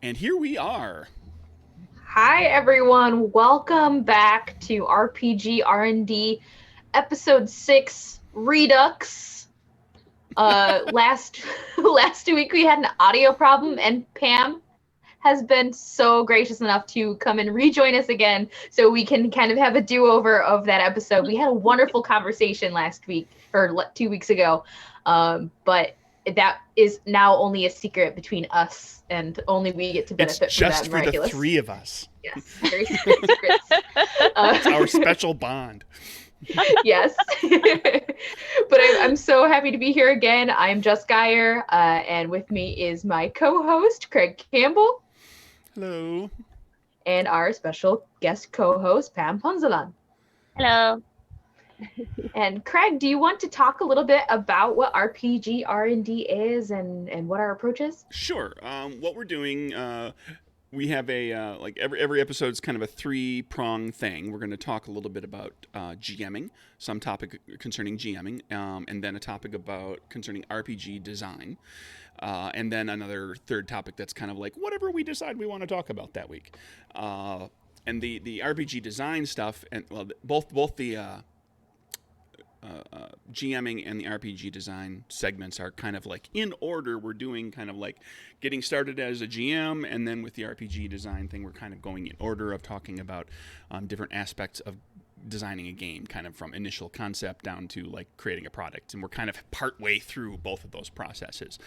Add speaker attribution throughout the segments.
Speaker 1: And here we are.
Speaker 2: Hi everyone, welcome back to RPG R&D episode 6 Redux. Last last week we had an audio problem and Pam has been so gracious enough to come and rejoin us again so we can kind of have a do-over of that episode. We had a wonderful conversation last week or 2 weeks ago. But that is now only a secret between us and only we get to
Speaker 1: It's
Speaker 2: benefit from
Speaker 1: just
Speaker 2: that
Speaker 1: for the
Speaker 2: miraculous.
Speaker 1: three of us.
Speaker 2: Yes, very secret secrets.
Speaker 1: It's our special bond.
Speaker 2: Yes. But I'm so happy to be here again. I'm Jess Geyer, and with me is my co-host, Craig Campbell,
Speaker 1: Hello.
Speaker 2: and our special guest co-host, Pam Punzalan.
Speaker 3: Hello.
Speaker 2: And Craig, do you want to talk a little bit about what RPG R&D is and what our approach is?
Speaker 1: Sure. What we're doing, we have a like every episode's kind of a three-prong thing. We're going to talk a little bit about GMing, some topic concerning GMing, and then a topic about concerning RPG design. And then another third topic that's kind of like whatever we decide we want to talk about that week. And the RPG design stuff, and well, both the GMing and the RPG design segments are kind of like in order. We're doing kind of like getting started as a GM, and then with the RPG design thing, we're kind of going in order of talking about different aspects of designing a game, kind of from initial concept down to like creating a product. And we're kind of partway through both of those processes.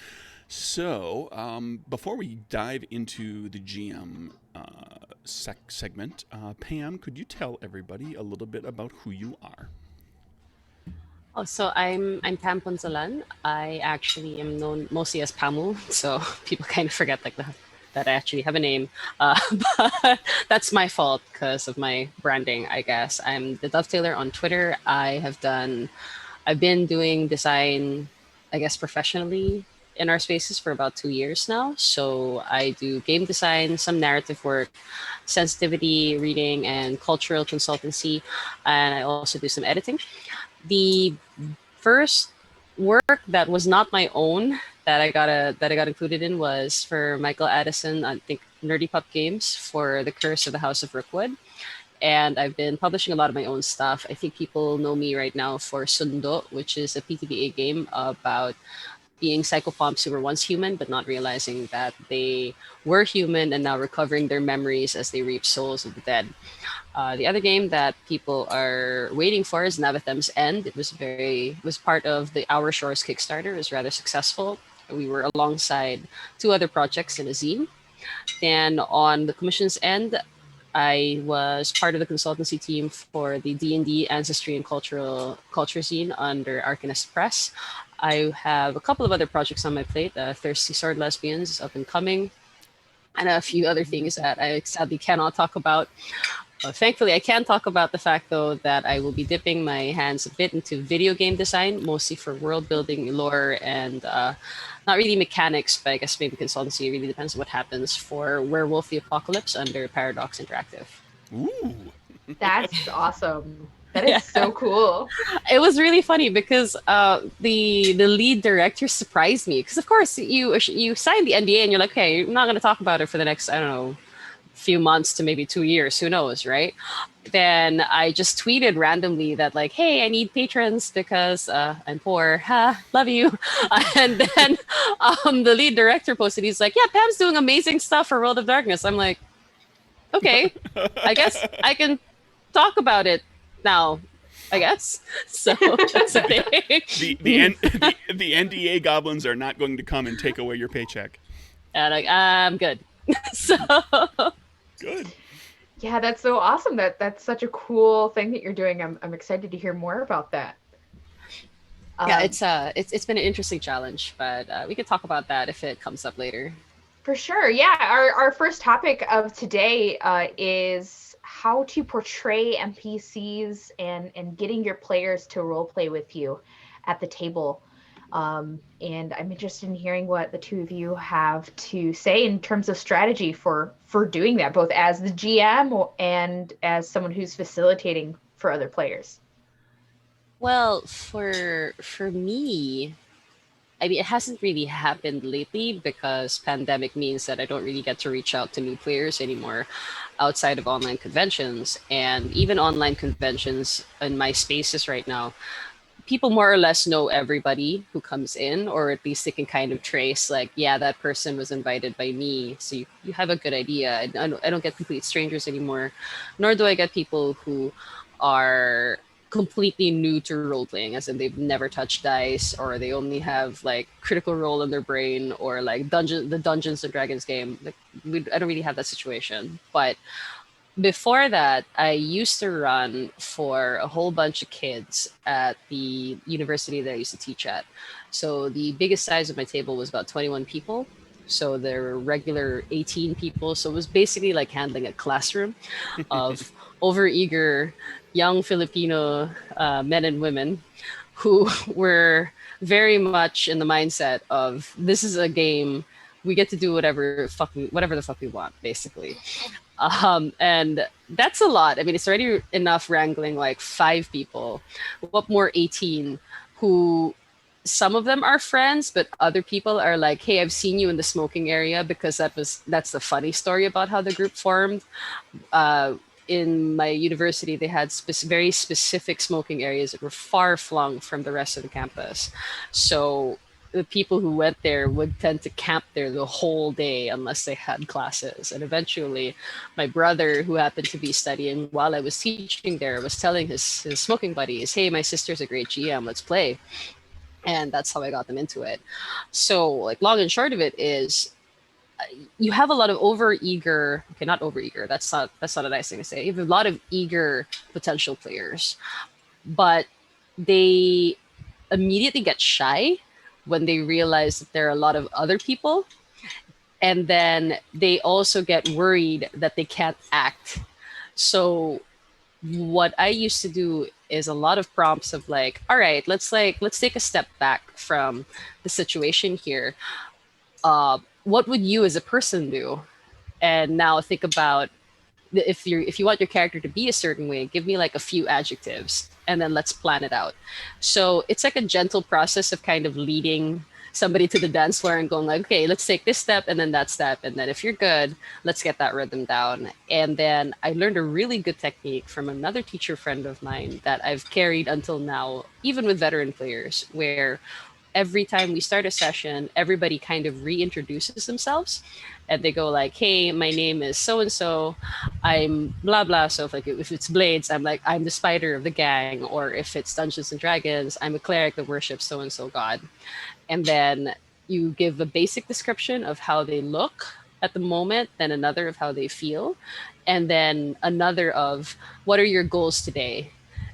Speaker 1: So before we dive into the GM segment, Pam, could you tell everybody a little bit about who you are?
Speaker 3: Oh, so I'm Pam Punzalan. I actually am known mostly as Pamu, so people kind of forget that I actually have a name. But that's my fault because of my branding, I guess. I'm the Dovetailer on Twitter. I've been doing design, I guess, professionally in our spaces for about 2 years now. So I do game design, some narrative work, sensitivity reading, and cultural consultancy, and I also do some editing. The first work that was not my own that I got included in was for Michael Addison, I think Nerdy Pup Games, for The Curse of the House of Rookwood. And I've been publishing a lot of my own stuff. I think people know me right now for Sundo, which is a PTBA game about being psychopomps who were once human but not realizing that they were human and now recovering their memories as they reap souls of the dead. The other game that people are waiting for is Navathem's End. It was part of the Our Shores Kickstarter. It was rather successful. We were alongside two other projects in a zine. Then on the commission's end, I was part of the consultancy team for the D&D Ancestry and Culture zine under Arcanist Press. I have a couple of other projects on my plate. Thirsty Sword Lesbians is up and coming, and a few other things that I sadly cannot talk about. Thankfully, I can talk about the fact, though, that I will be dipping my hands a bit into video game design, mostly for world building, lore, and not really mechanics, but I guess maybe consultancy. It really depends on what happens for Werewolf the Apocalypse under Paradox Interactive.
Speaker 1: Ooh.
Speaker 2: That's awesome. That is so cool.
Speaker 3: It was really funny because the lead director surprised me because, of course, you signed the NDA and you're like, okay, I'm not going to talk about it for the next, I don't know, few months to maybe 2 years, who knows, right? Then I just tweeted randomly that like, hey, I need patrons because I'm poor. Ha, love you. And then the lead director posted, he's like, yeah, Pam's doing amazing stuff for World of Darkness. I'm like, okay, I guess I can talk about it now, I guess. So that's the thing.
Speaker 1: The NDA goblins are not going to come and take away your paycheck.
Speaker 3: And I'm good. So
Speaker 1: Good.
Speaker 2: Yeah, that's so awesome. That's such a cool thing that you're doing. I'm excited to hear more about that.
Speaker 3: Yeah, it's been an interesting challenge, but we could talk about that if it comes up later.
Speaker 2: For sure. Yeah, our first topic of today is how to portray NPCs and getting your players to role play with you at the table. And I'm interested in hearing what the two of you have to say in terms of strategy for doing that, both as the GM and as someone who's facilitating for other players.
Speaker 3: Well, for me, I mean, it hasn't really happened lately because pandemic means that I don't really get to reach out to new players anymore outside of online conventions. And even online conventions in my spaces right now, people more or less know everybody who comes in, or at least they can kind of trace, like, yeah, that person was invited by me. So you have a good idea. I don't get complete strangers anymore, nor do I get people who are completely new to role playing, as in they've never touched dice, or they only have like Critical Role in their brain, or like the Dungeons and Dragons game. Like, I don't really have that situation. But before that, I used to run for a whole bunch of kids at the university that I used to teach at. So the biggest size of my table was about 21 people. So there were regular 18 people. So it was basically like handling a classroom of overeager young Filipino men and women who were very much in the mindset of, this is a game. We get to do whatever the fuck we want, basically. And that's a lot. I mean, it's already enough wrangling like 5 people. What more 18 who, some of them are friends, but other people are like, hey, I've seen you in the smoking area, because that's the funny story about how the group formed. Uh, in my university, they had very specific smoking areas that were far flung from the rest of the campus. So the people who went there would tend to camp there the whole day unless they had classes. And eventually, my brother, who happened to be studying while I was teaching there, was telling his smoking buddies, hey, my sister's a great GM, let's play. And that's how I got them into it. So, like, long and short of it is, you have a lot of overeager, okay, not overeager, that's not a nice thing to say. You have a lot of eager potential players, but they immediately get shy when they realize that there are a lot of other people, and then they also get worried that they can't act. So what I used to do is a lot of prompts of like, all right, let's take a step back from the situation here. What would you as a person do? And now think about, if you want your character to be a certain way, give me like a few adjectives, and then let's plan it out. So it's like a gentle process of kind of leading somebody to the dance floor and going like, okay, let's take this step and then that step, and then if you're good, let's get that rhythm down. And then I learned a really good technique from another teacher friend of mine that I've carried until now, even with veteran players, where every time we start a session, everybody kind of reintroduces themselves, and they go like, hey, my name is so and so, I'm blah blah. So if it's Blades, I'm like, I'm the spider of the gang. Or if it's Dungeons and Dragons, I'm a cleric that worships so and so god. And then you give a basic description of how they look at the moment, then another of how they feel, and then another of what are your goals today,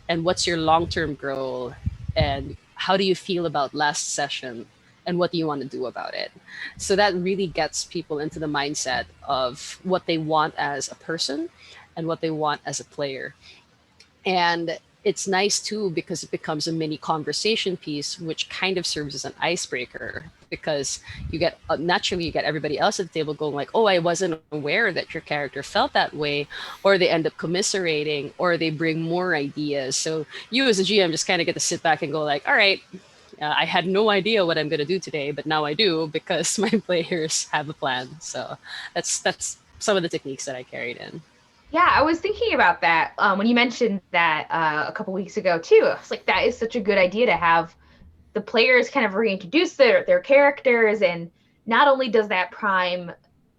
Speaker 3: and what's your long-term goal, and how do you feel about last session, and what do you want to do about it. So that really gets people into the mindset of what they want as a person and what they want as a player. And it's nice too because it becomes a mini conversation piece, which kind of serves as an icebreaker, because you get naturally you get everybody else at the table going like, oh, I wasn't aware that your character felt that way, or they end up commiserating, or they bring more ideas. So you as a GM just kind of get to sit back and go like, all right, I had no idea what I'm going to do today, but now I do because my players have a plan. So that's some of the techniques that I carried in.
Speaker 2: Yeah, I was thinking about that when you mentioned that a couple weeks ago too. I was like, that is such a good idea to have the players kind of reintroduce their characters, and not only does that prime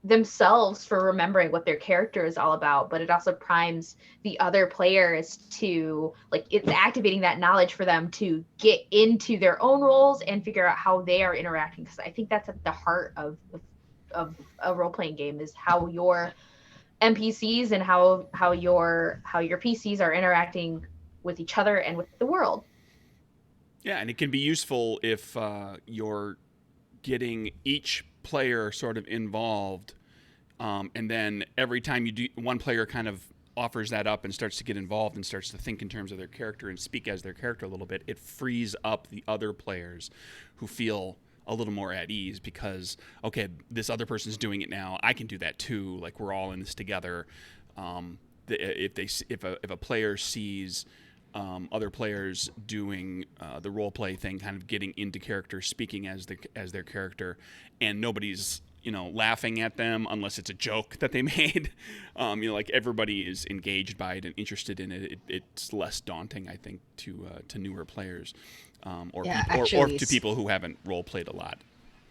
Speaker 2: themselves for remembering what their character is all about, but it also primes the other players to, like, it's activating that knowledge for them to get into their own roles and figure out how they are interacting. Because I think that's at the heart of a role-playing game, is how your NPCs and how your PCs are interacting with each other and with the world.
Speaker 1: Yeah, and it can be useful if you're getting each player sort of involved, and then every time you do, one player kind of offers that up and starts to get involved and starts to think in terms of their character and speak as their character a little bit. It frees up the other players who feel a little more at ease because, okay, this other person's doing it now, I can do that too. Like, we're all in this together. If a player sees other players doing the role play thing, kind of getting into character, speaking as their character, and nobody's laughing at them unless it's a joke that they made. Like everybody is engaged by it and interested in it. It's less daunting, I think, to newer players, or to people who haven't role played a lot.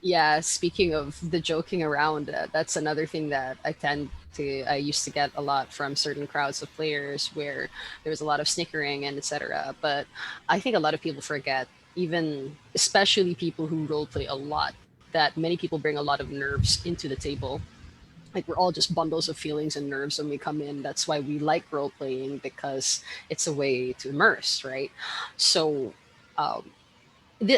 Speaker 3: Yeah, speaking of the joking around, that's another thing that I used to get a lot from certain crowds of players where there was a lot of snickering and etc. But I think a lot of people forget, even especially people who role play a lot, that many people bring a lot of nerves into the table. Like we're all just bundles of feelings and nerves when we come in. That's why we like role playing, because it's a way to immerse, right? So um,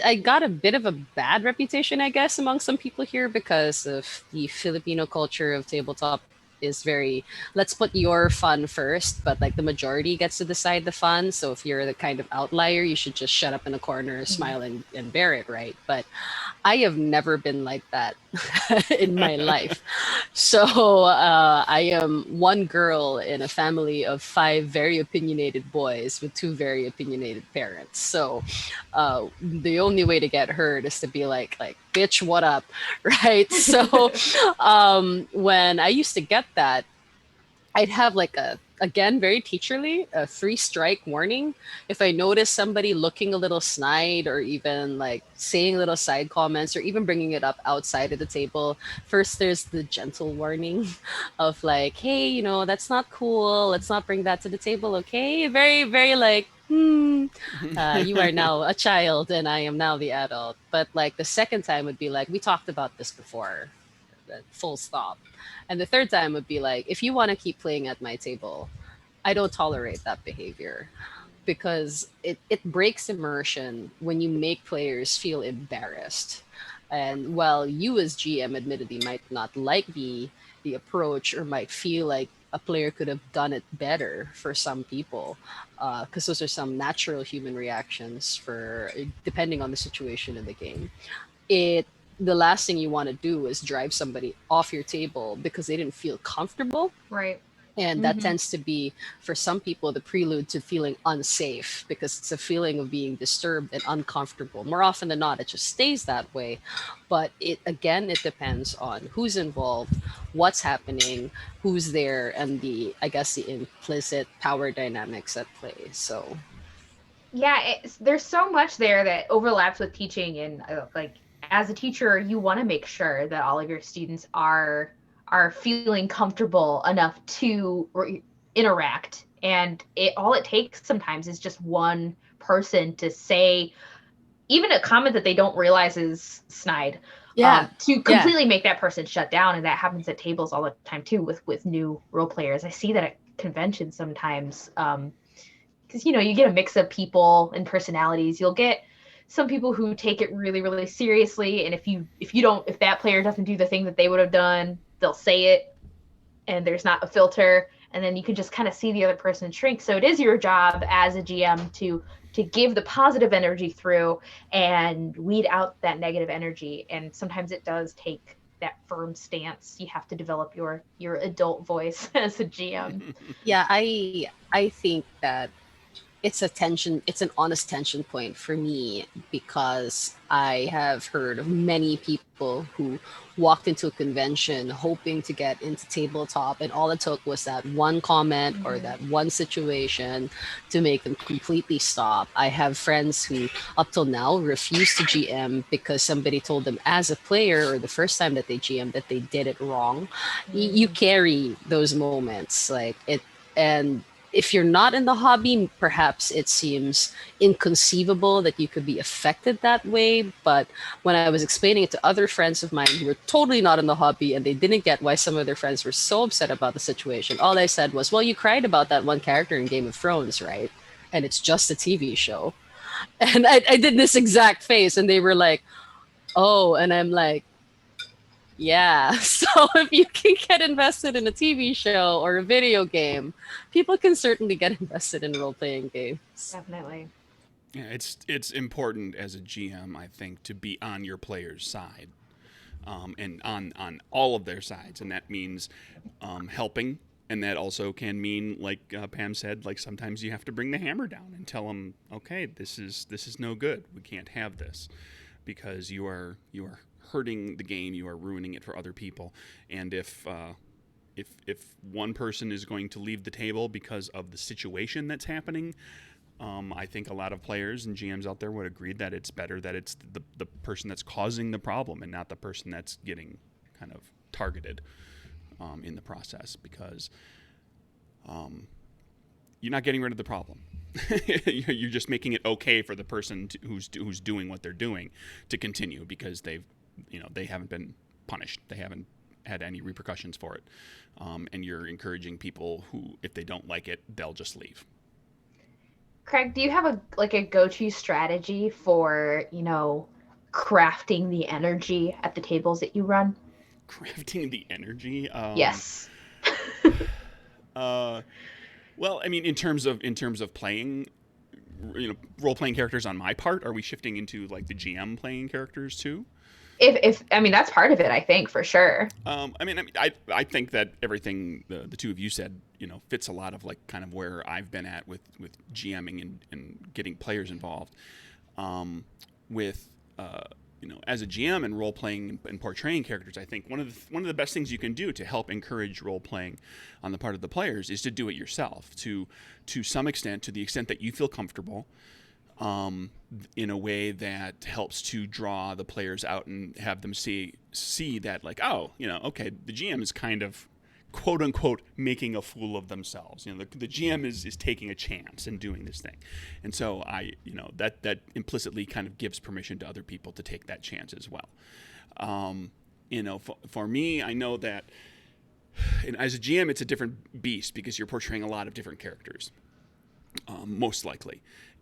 Speaker 3: I got a bit of a bad reputation, I guess, among some people here because of the Filipino culture of tabletop is very, let's put your fun first, but like the majority gets to decide the fun. So if you're the kind of outlier, you should just shut up in a corner, smile, and bear it, right? But I have never been like that in my life. So I am one girl in a family of 5 very opinionated boys with 2 very opinionated parents. So the only way to get heard is to be like bitch, what up, right? So when I used to get that, I'd have like again, very teacherly, a 3-strike warning. If I notice somebody looking a little snide or even like saying little side comments or even bringing it up outside of the table, first there's the gentle warning of like, hey, that's not cool. Let's not bring that to the table, okay? Very, very like, you are now a child and I am now the adult. But like the second time would be like, we talked about this before, full stop. And the third time would be like, if you want to keep playing at my table, I don't tolerate that behavior, because it breaks immersion when you make players feel embarrassed. And while you as GM admittedly might not like the approach or might feel like a player could have done it better for some people, because those are some natural human reactions for depending on the situation in the game. It The last thing you want to do is drive somebody off your table because they didn't feel comfortable.
Speaker 2: Right.
Speaker 3: And that tends to be, for some people, the prelude to feeling unsafe, because it's a feeling of being disturbed and uncomfortable. More often than not, it just stays that way. But it depends on who's involved, what's happening, who's there, and I guess, the implicit power dynamics at play. So
Speaker 2: Yeah, there's so much there that overlaps with teaching, and like as a teacher, you want to make sure that all of your students are feeling comfortable enough to interact. And all it takes sometimes is just one person to say even a comment that they don't realize is snide. To completely make that person shut down. And that happens at tables all the time too with new role players. I see that at conventions sometimes. Because you get a mix of people and personalities. You'll get some people who take it really, really seriously, and if that player doesn't do the thing that they would have done, they'll say it, and there's not a filter, and then you can just kind of see the other person shrink. So it is your job as a GM to give the positive energy through and weed out that negative energy. And sometimes it does take that firm stance. You have to develop your adult voice as a GM.
Speaker 3: Yeah, I think that it's an honest tension point for me, because I have heard of many people who walked into a convention hoping to get into tabletop, and all it took was that one comment or that one situation to make them completely stop. I have friends who up till now refuse to GM because somebody told them as a player, or the first time that they GM, that they did it wrong. You carry those moments like it. And if you're not in the hobby, perhaps it seems inconceivable that you could be affected that way. But when I was explaining it to other friends of mine who were totally not in the hobby and they didn't get why some of their friends were so upset about the situation, all I said was, well, you cried about that one character in Game of Thrones, right? And it's just a TV show. And I did this exact face, and they were like, oh, and I'm like, yeah. So if you can get invested in a TV show or a video game, people can certainly get invested in role-playing games.
Speaker 2: Definitely.
Speaker 1: Yeah, it's important as a GM, I think, to be on your player's side, and on all of their sides, and that means helping And that also can mean, like Pam said, like sometimes you have to bring the hammer down and tell them, okay, this is no good. We can't have this because you are hurting the game. You are ruining it for other people. And if one person is going to leave the table because of the situation that's happening, I think a lot of players and GMs out there would agree that it's better that it's the person that's causing the problem and not the person that's getting kind of targeted in the process, because you're not getting rid of the problem. You're just making it okay for the person who's doing what they're doing to continue, because they haven't been punished. They haven't had any repercussions for it. And you're encouraging people who, if they don't like it, they'll just leave.
Speaker 2: Craig, do you have a go-to strategy for, crafting the energy at the tables that you run?
Speaker 1: Crafting the energy?
Speaker 2: Yes.
Speaker 1: Well, I mean, in terms of playing, role-playing characters on my part, are we shifting into like the GM playing characters too?
Speaker 2: If I mean, that's part of it, I think, for sure.
Speaker 1: I think that everything the two of you said, fits a lot of like kind of where I've been at with GMing and getting players involved. As a GM and role playing and portraying characters, I think one of the best things you can do to help encourage role playing on the part of the players is to do it yourself, to some extent, to the extent that you feel comfortable. In a way that helps to draw the players out and have them see that, like, oh, okay, the GM is kind of quote unquote making a fool of themselves. The GM is taking a chance and doing this thing, and so that implicitly kind of gives permission to other people to take that chance as well. For me, I know that, and as a GM, it's a different beast because you're portraying a lot of different characters, most likely.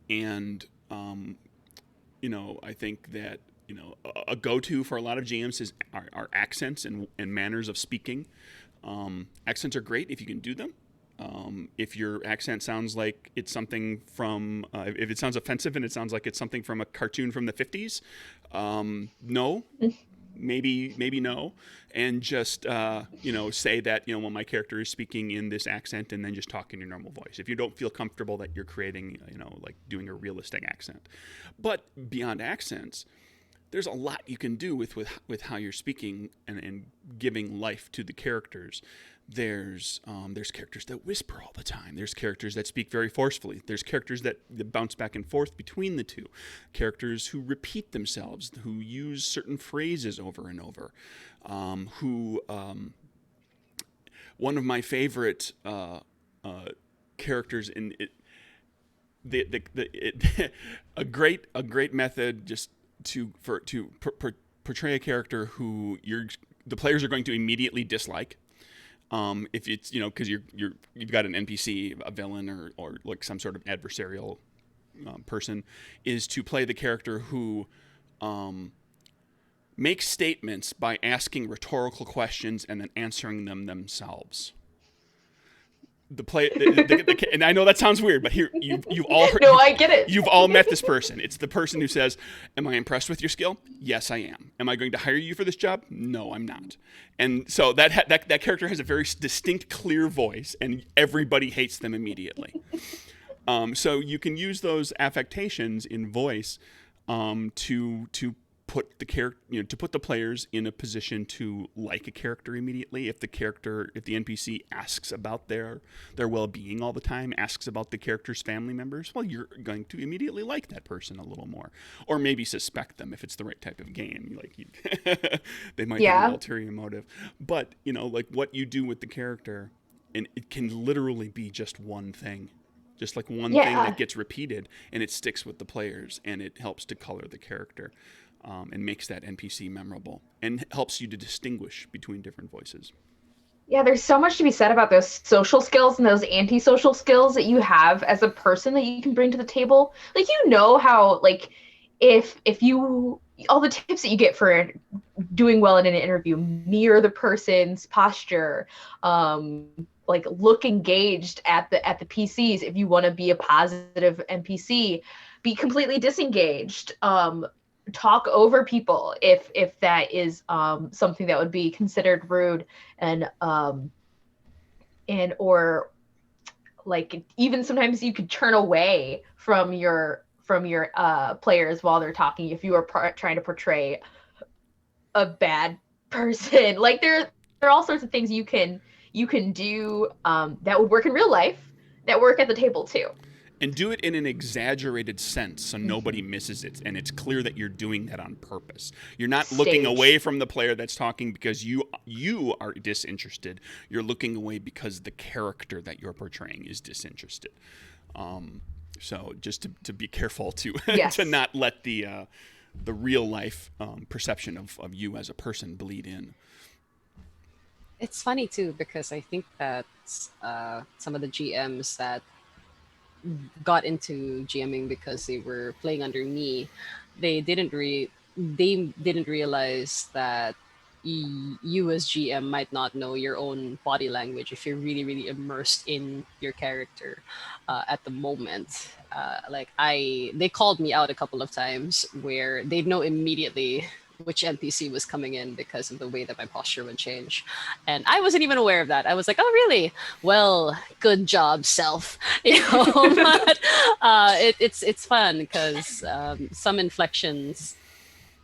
Speaker 1: And, I think that, a go-to for a lot of GMs are accents and manners of speaking. Accents are great if you can do them. If your accent sounds like it's something from, if it sounds offensive and it sounds like it's something from a cartoon from the 50s, no. Maybe no, and just say that well, my character is speaking in this accent, and then just talk in your normal voice if you don't feel comfortable that you're creating like doing a realistic accent. But beyond accents, there's a lot you can do with how you're speaking and giving life to the characters. There's characters that whisper all the time. There's characters that speak very forcefully. There's characters that bounce back and forth between the two. Characters who repeat themselves, who use certain phrases over and over. One of my favorite characters in it, a great method just to portray a character who the players are going to immediately dislike. If it's because you've got an NPC, a villain, or like some sort of adversarial person, is to play the character who makes statements by asking rhetorical questions and then answering them themselves. And I know that sounds weird, but here you've all heard.
Speaker 2: No, I get it.
Speaker 1: You've all met this person. It's the person who says, "Am I impressed with your skill? Yes, I am. Am I going to hire you for this job? No, I'm not." And so that character has a very distinct, clear voice, and everybody hates them immediately. So you can use those affectations in voice to put the players in a position to like a character immediately. If the NPC asks about their well-being all the time, asks about the character's family members, well, you're going to immediately like that person a little more, or maybe suspect them if it's the right type of game. They might have an ulterior motive. But like what you do with the character, and it can literally be just one thing. Just like one thing that gets repeated, and it sticks with the players, and it helps to color the character. And makes that NPC memorable and helps you to distinguish between different voices.
Speaker 2: Yeah, there's so much to be said about those social skills and those antisocial skills that you have as a person that you can bring to the table. Like, how, like, if you, all the tips that you get for doing well in an interview, mirror the person's posture, like look engaged at the PCs. If you want to be a positive NPC, be completely disengaged. Talk over people if that is something that would be considered rude, and and or like even sometimes you could turn away from your players while they're talking if you are trying to portray a bad person. Like there are all sorts of things you can do that would work in real life that work at the table too.
Speaker 1: And do it in an exaggerated sense so nobody misses it, and it's clear that you're doing that on purpose. You're not looking away from the player that's talking because you are disinterested. You're looking away because the character that you're portraying is disinterested. So just to be careful to to not let the real life perception of you as a person bleed in.
Speaker 3: It's funny too because I think that some of the GMs that got into GMing because they were playing under me, they didn't realize that you as GM might not know your own body language if you're really really immersed in your character at the moment. They called me out a couple of times where they'd know immediately which NPC was coming in because of the way that my posture would change. And I wasn't even aware of that. I was like, oh, really? Well, good job, self. But it's fun because some inflections,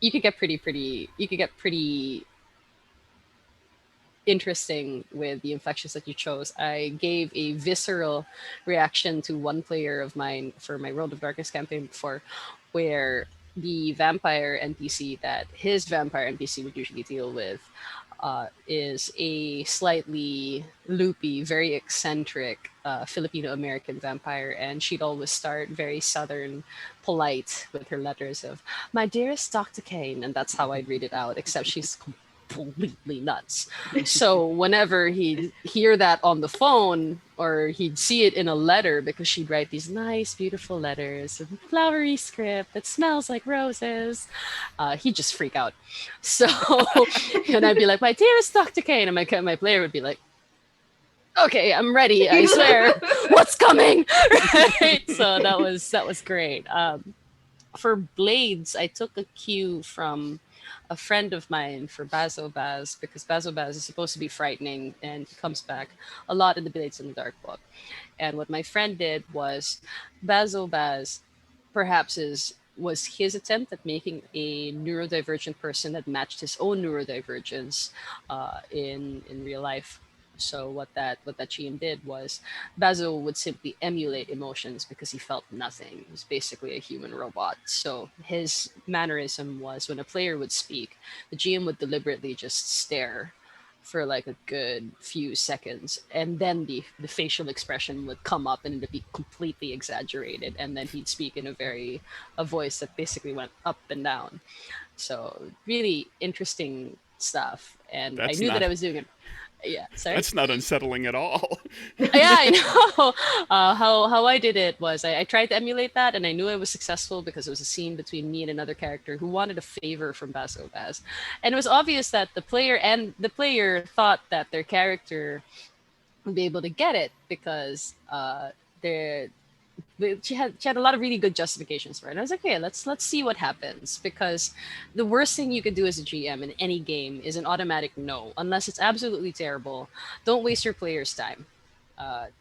Speaker 3: you could get pretty interesting with the inflections that you chose. I gave a visceral reaction to one player of mine for my World of Darkness campaign before, where the vampire NPC that his vampire NPC would usually deal with is a slightly loopy, very eccentric Filipino American vampire, and she'd always start very southern, polite with her letters of "My dearest Dr. Kane," and that's how I'd read it out. Except she's completely nuts. So whenever he'd hear that on the phone or he'd see it in a letter, because she'd write these nice, beautiful letters with flowery script that smells like roses, he'd just freak out. So, and I'd be like, "My dearest Dr. Kane," and my player would be like, "Okay, I'm ready. I swear, what's coming?" Right? So that was great. For Blades, I took a cue from a friend of mine for Bazo Baz, because Bazo Baz is supposed to be frightening and he comes back a lot in the Blades in the Dark book. And what my friend did was Bazo Baz perhaps was his attempt at making a neurodivergent person that matched his own neurodivergence in real life. So what that GM did was Basil would simply emulate emotions because he felt nothing. He was basically a human robot. So his mannerism was when a player would speak, the GM would deliberately just stare for like a good few seconds, and then the facial expression would come up and it'd be completely exaggerated, and then he'd speak in a voice that basically went up and down. So really interesting stuff, and I knew that I was doing it. Yeah, sorry.
Speaker 1: That's not unsettling at all.
Speaker 3: Yeah, I know. How I did it was I tried to emulate that, and I knew I was successful because it was a scene between me and another character who wanted a favor from Baso Baz, and it was obvious that the player thought that their character would be able to get it because she had a lot of really good justifications for it. And I was like, okay, let's see what happens, because the worst thing you could do as a GM in any game is an automatic no, unless it's absolutely terrible. Don't waste your players' time.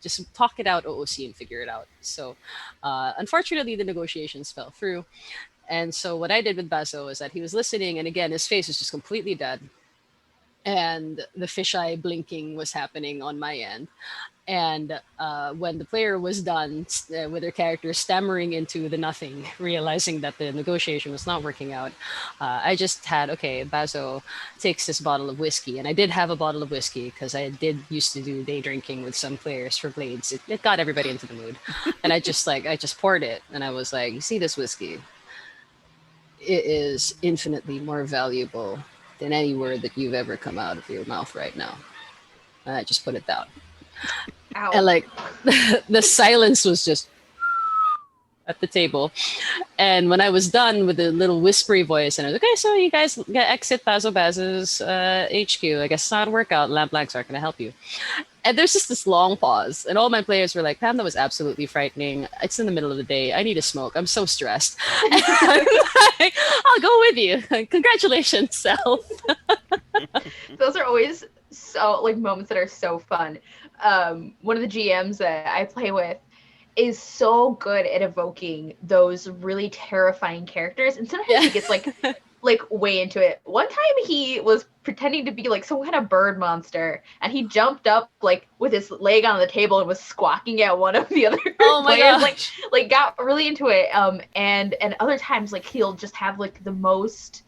Speaker 3: Just talk it out, OOC, and figure it out. So unfortunately, the negotiations fell through. And so what I did with Baso is that he was listening, and again, his face was just completely dead. And the fisheye blinking was happening on my end. And when the player was done with their character stammering into the nothing, realizing that the negotiation was not working out, I just had, okay, Bazo takes this bottle of whiskey. And I did have a bottle of whiskey because I did used to do day drinking with some players for Blades. It got everybody into the mood. And I just poured it. And I was like, you see this whiskey? It is infinitely more valuable than any word that you've ever come out of your mouth right now. And I just put it down.
Speaker 2: Ow.
Speaker 3: And like the silence was just at the table. And when I was done with the little whispery voice, and I was like, okay, so you guys exit Bazo Baz's HQ. I guess it's not a workout. Lamp Blanks aren't going to help you. And there's just this long pause. And all my players were like, Pam, that was absolutely frightening. It's in the middle of the day. I need a smoke. I'm so stressed. And I'm like, I'll go with you. Congratulations, self.
Speaker 2: Those are always so like moments that are so fun. One of the GMs that I play with is so good at evoking those really terrifying characters, and sometimes he gets like way into it. One time he was pretending to be like some kind of bird monster, and he jumped up like with his leg on the table and was squawking at one of the other players, like got really into it. And other times like he'll just have like the most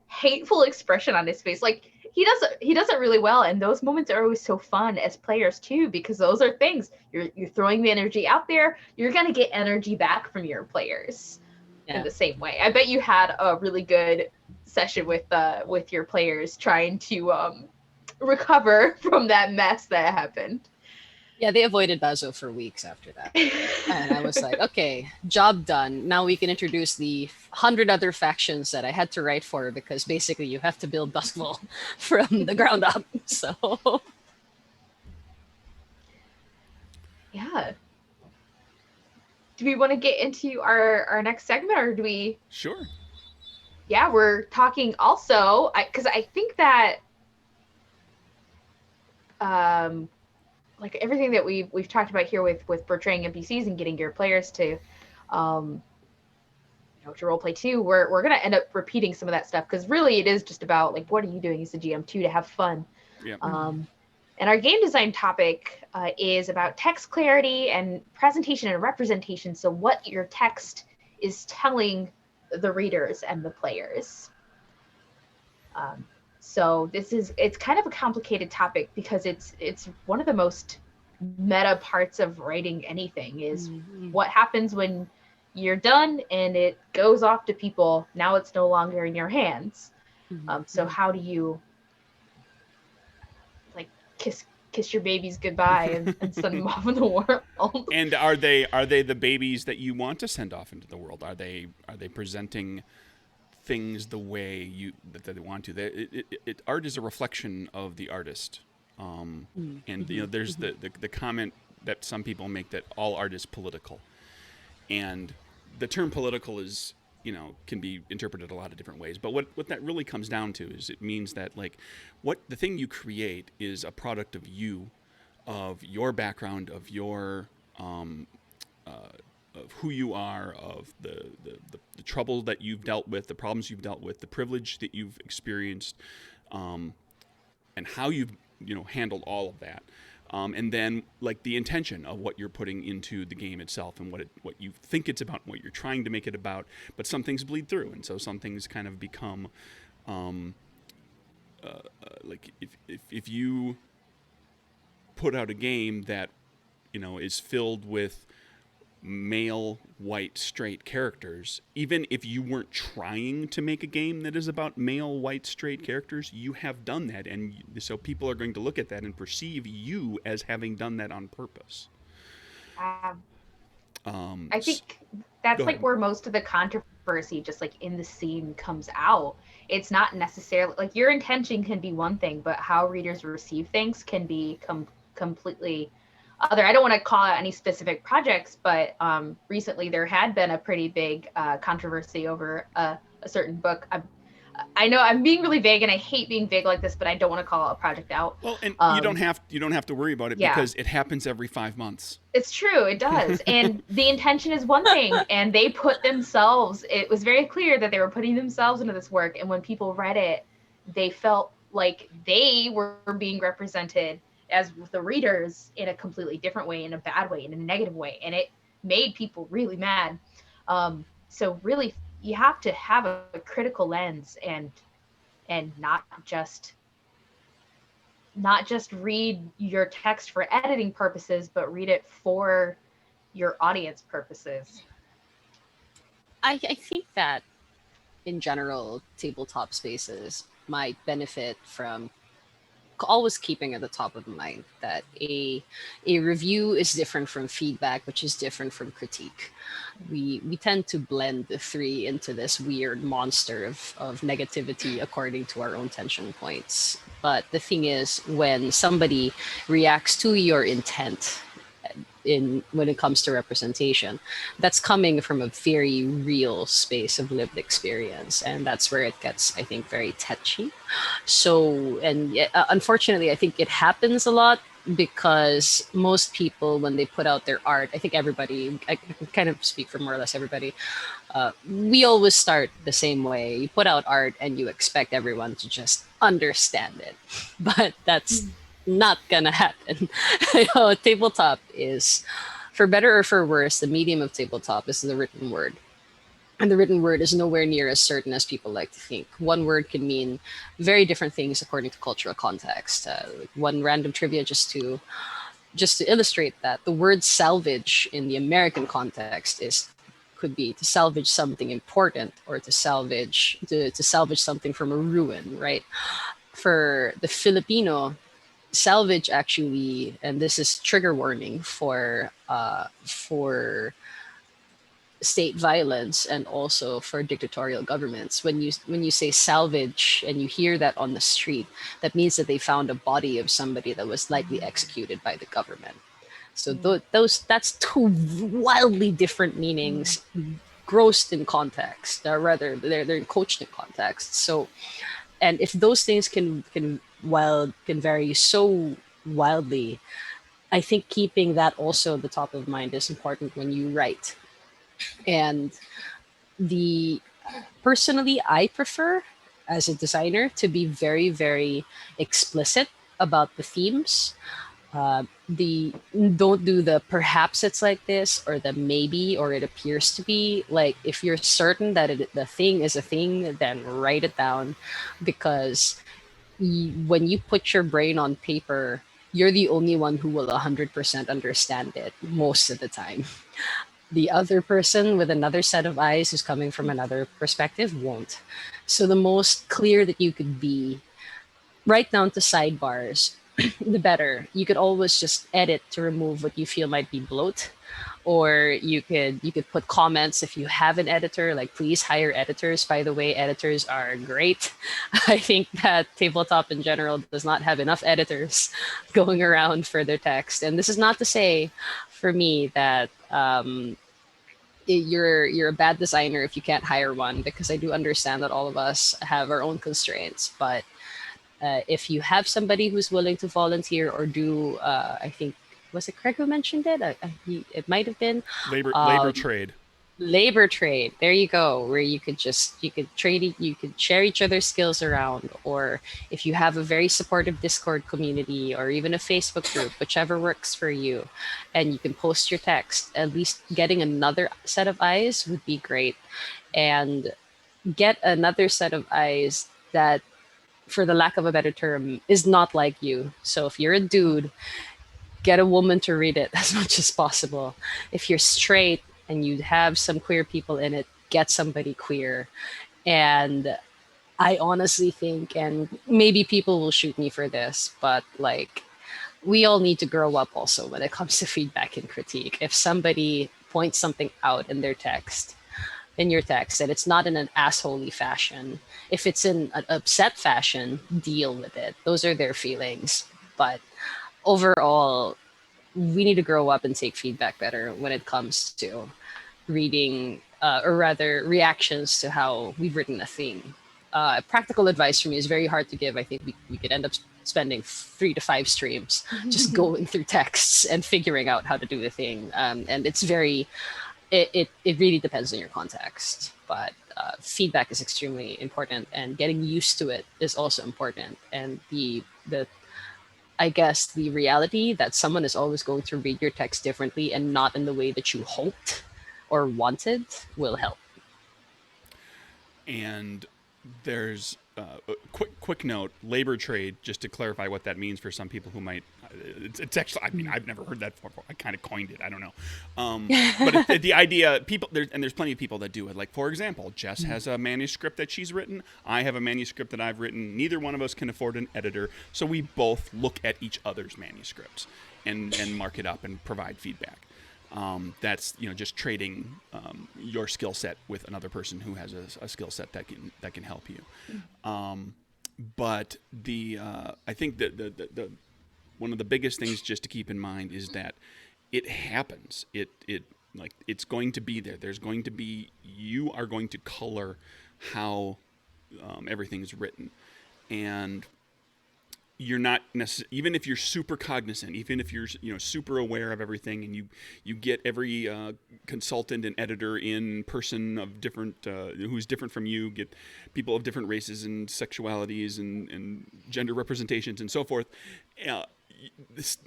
Speaker 2: hateful expression on his face. Like he does it really well, and those moments are always so fun as players too, because those are things you're throwing the energy out there. You're gonna get energy back from your players in the same way. I bet you had a really good session with your players trying to recover from that mess that happened.
Speaker 3: Yeah, they avoided Bazo for weeks after that. And I was like, okay, job done. Now we can introduce the 100 other factions that I had to write for, because basically you have to build Duskfall from the ground up. So
Speaker 2: yeah. Do we want to get into our next segment, or do we?
Speaker 1: Sure.
Speaker 2: Yeah, we're talking also, because I think that like everything that we've talked about here with portraying NPCs and getting your players to to role play too, we're gonna end up repeating some of that stuff, because really it is just about like, what are you doing as a GM too to have fun.
Speaker 1: Yep.
Speaker 2: And our game design topic is about text clarity and presentation and representation. So what your text is telling the readers and the players. So it's kind of a complicated topic, because it's one of the most meta parts of writing anything is what happens when you're done and it goes off to people. Now it's no longer in your hands. So how do you like kiss your babies goodbye and send them off in the world?
Speaker 1: And are they the babies that you want to send off into the world? Are they presenting things the way that they want to? Art is a reflection of the artist, and there's the comment that some people make that all art is political, and the term political is can be interpreted a lot of different ways. But what that really comes down to is it means that like what the thing you create is a product of you, of your background, of your of who you are, of the trouble that you've dealt with, the problems you've dealt with, the privilege that you've experienced, and how you've handled all of that, and then like the intention of what you're putting into the game itself, and what you think it's about, what you're trying to make it about. But some things bleed through, and so some things kind of become like if you put out a game that is filled with male, white, straight characters, even if you weren't trying to make a game that is about male, white, straight characters, you have done that, and so people are going to look at that and perceive you as having done that on purpose.
Speaker 2: I think that's like where most of the controversy just like in the scene comes out. It's not necessarily like your intention can be one thing, but how readers receive things can be completely other. I don't want to call out any specific projects, but recently there had been a pretty big controversy over a certain book. I know I'm being really vague, and I hate being vague like this, but I don't want to call a project out.
Speaker 1: Well, and you don't have to worry about it, because it happens every 5 months.
Speaker 2: It's true, it does. And the intention is one thing, and they put themselves. It was very clear that they were putting themselves into this work, and when people read it, they felt like they were being represented as the readers in a completely different way, in a bad way, in a negative way, and it made people really mad. So really, you have to have a critical lens and not just read your text for editing purposes, but read it for your audience purposes.
Speaker 3: I think that in general, tabletop spaces might benefit from always keeping at the top of mind that a review is different from feedback, which is different from critique. We tend to blend the three into this weird monster of negativity according to our own tension points. But the thing is, when somebody reacts to your intent, in when it comes to representation. That's coming from a very real space of lived experience, and that's where it gets, I think, very touchy. So, and unfortunately, I think it happens a lot because most people, when they put out their art, I think everybody, I can kind of speak for more or less everybody, we always start the same way. You put out art and you expect everyone to just understand it, but that's not gonna happen. Tabletop is, for better or for worse, the medium of tabletop is the written word. And the written word is nowhere near as certain as people like to think. One word can mean very different things according to cultural context. One random trivia just to illustrate that, the word salvage in the American context is could be to salvage something important, or to salvage something from a ruin, right? For the Filipino, salvage actually, and this is trigger warning for state violence and also for dictatorial governments. When you say salvage and you hear that on the street, that means that they found a body of somebody that was likely executed by the government. So that's two wildly different meanings, grossed in context, or rather they're coached in context. So, and if those things can vary so wildly, I think keeping that also at the top of mind is important when you write. And the personally, I prefer as a designer to be very, very explicit about the themes. The Don't do the perhaps it's like this, or the maybe, or it appears to be. Like, if you're certain that the thing is a thing, then write it down, because when you put your brain on paper, you're the only one who will 100% understand it most of the time. The other person with another set of eyes who's coming from another perspective won't. So the most clear that you could be, right down to sidebars, the better. You could always just edit to remove what you feel might be bloat, or you could put comments if you have an editor. Like, please hire editors. By the way, editors are great. I think that tabletop in general does not have enough editors going around for their text. And this is not to say, for me, that you're a bad designer if you can't hire one, because I do understand that all of us have our own constraints. But if you have somebody who's willing to volunteer or do, I think, was it Craig who mentioned it? It might have been
Speaker 1: Labor trade.
Speaker 3: labor trade. There you go, where you could trade it, you could share each other's skills around. Or if you have a very supportive Discord community or even a Facebook group, whichever works for you, and you can post your text, at least getting another set of eyes would be great. And get another set of eyes that, for the lack of a better term, is not like you. So if you're a dude, get a woman to read it as much as possible. If you're straight and you have some queer people in it, get somebody queer. And I honestly think, and maybe people will shoot me for this, but like, we all need to grow up also when it comes to feedback and critique. If somebody points something out in your text, and it's not in an assholey fashion, if it's in an upset fashion, deal with it. Those are their feelings. But overall, we need to grow up and take feedback better when it comes to reading, or rather reactions to how we've written a thing. Practical advice for me is very hard to give. I think we could end up spending 3 to 5 streams just going through texts and figuring out how to do the thing. And it's very, it really depends on your context. But feedback is extremely important, and getting used to it is also important. And the I guess the reality that someone is always going to read your text differently and not in the way that you hoped or wanted will help.
Speaker 1: And there's a quick note, labor trade, just to clarify what that means for some people who might, it's actually, I mean, I've never heard that before. I kind of coined it. I don't know. But the idea, there's plenty of people that do it. Like, for example, Jess has a manuscript that she's written. I have a manuscript that I've written. Neither one of us can afford an editor. So we both look at each other's manuscripts and mark it up and provide feedback. That's, just trading your skill set with another person who has a skill set that can help you. But I think the one of the biggest things just to keep in mind is that it happens. It like it's going to be there. There's going to be, you are going to color how everything's written, and you're not necessarily, even if you're super cognizant, even if you're, you know, super aware of everything, and you get every consultant and editor in person of different who's different from you, get people of different races and sexualities and gender representations and so forth. Uh,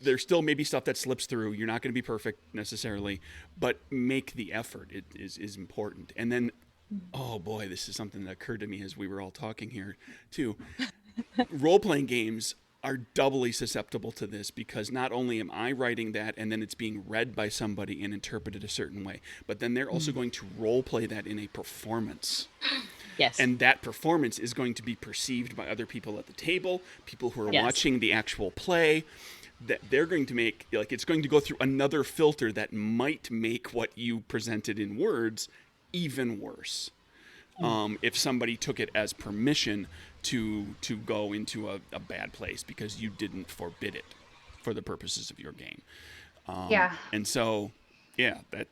Speaker 1: there's still maybe stuff that slips through. You're not going to be perfect necessarily, but make the effort. It is important. And then, oh boy, this is something that occurred to me as we were all talking here too. Role-playing games are doubly susceptible to this, because not only am I writing that and then it's being read by somebody and interpreted a certain way, but then they're also going to role-play that in a performance.
Speaker 3: Yes.
Speaker 1: And that performance is going to be perceived by other people at the table, people who are watching the actual play, that they're going to make, like, it's going to go through another filter that might make what you presented in words even worse. If somebody took it as permission to go into a bad place because you didn't forbid it for the purposes of your game. And so, that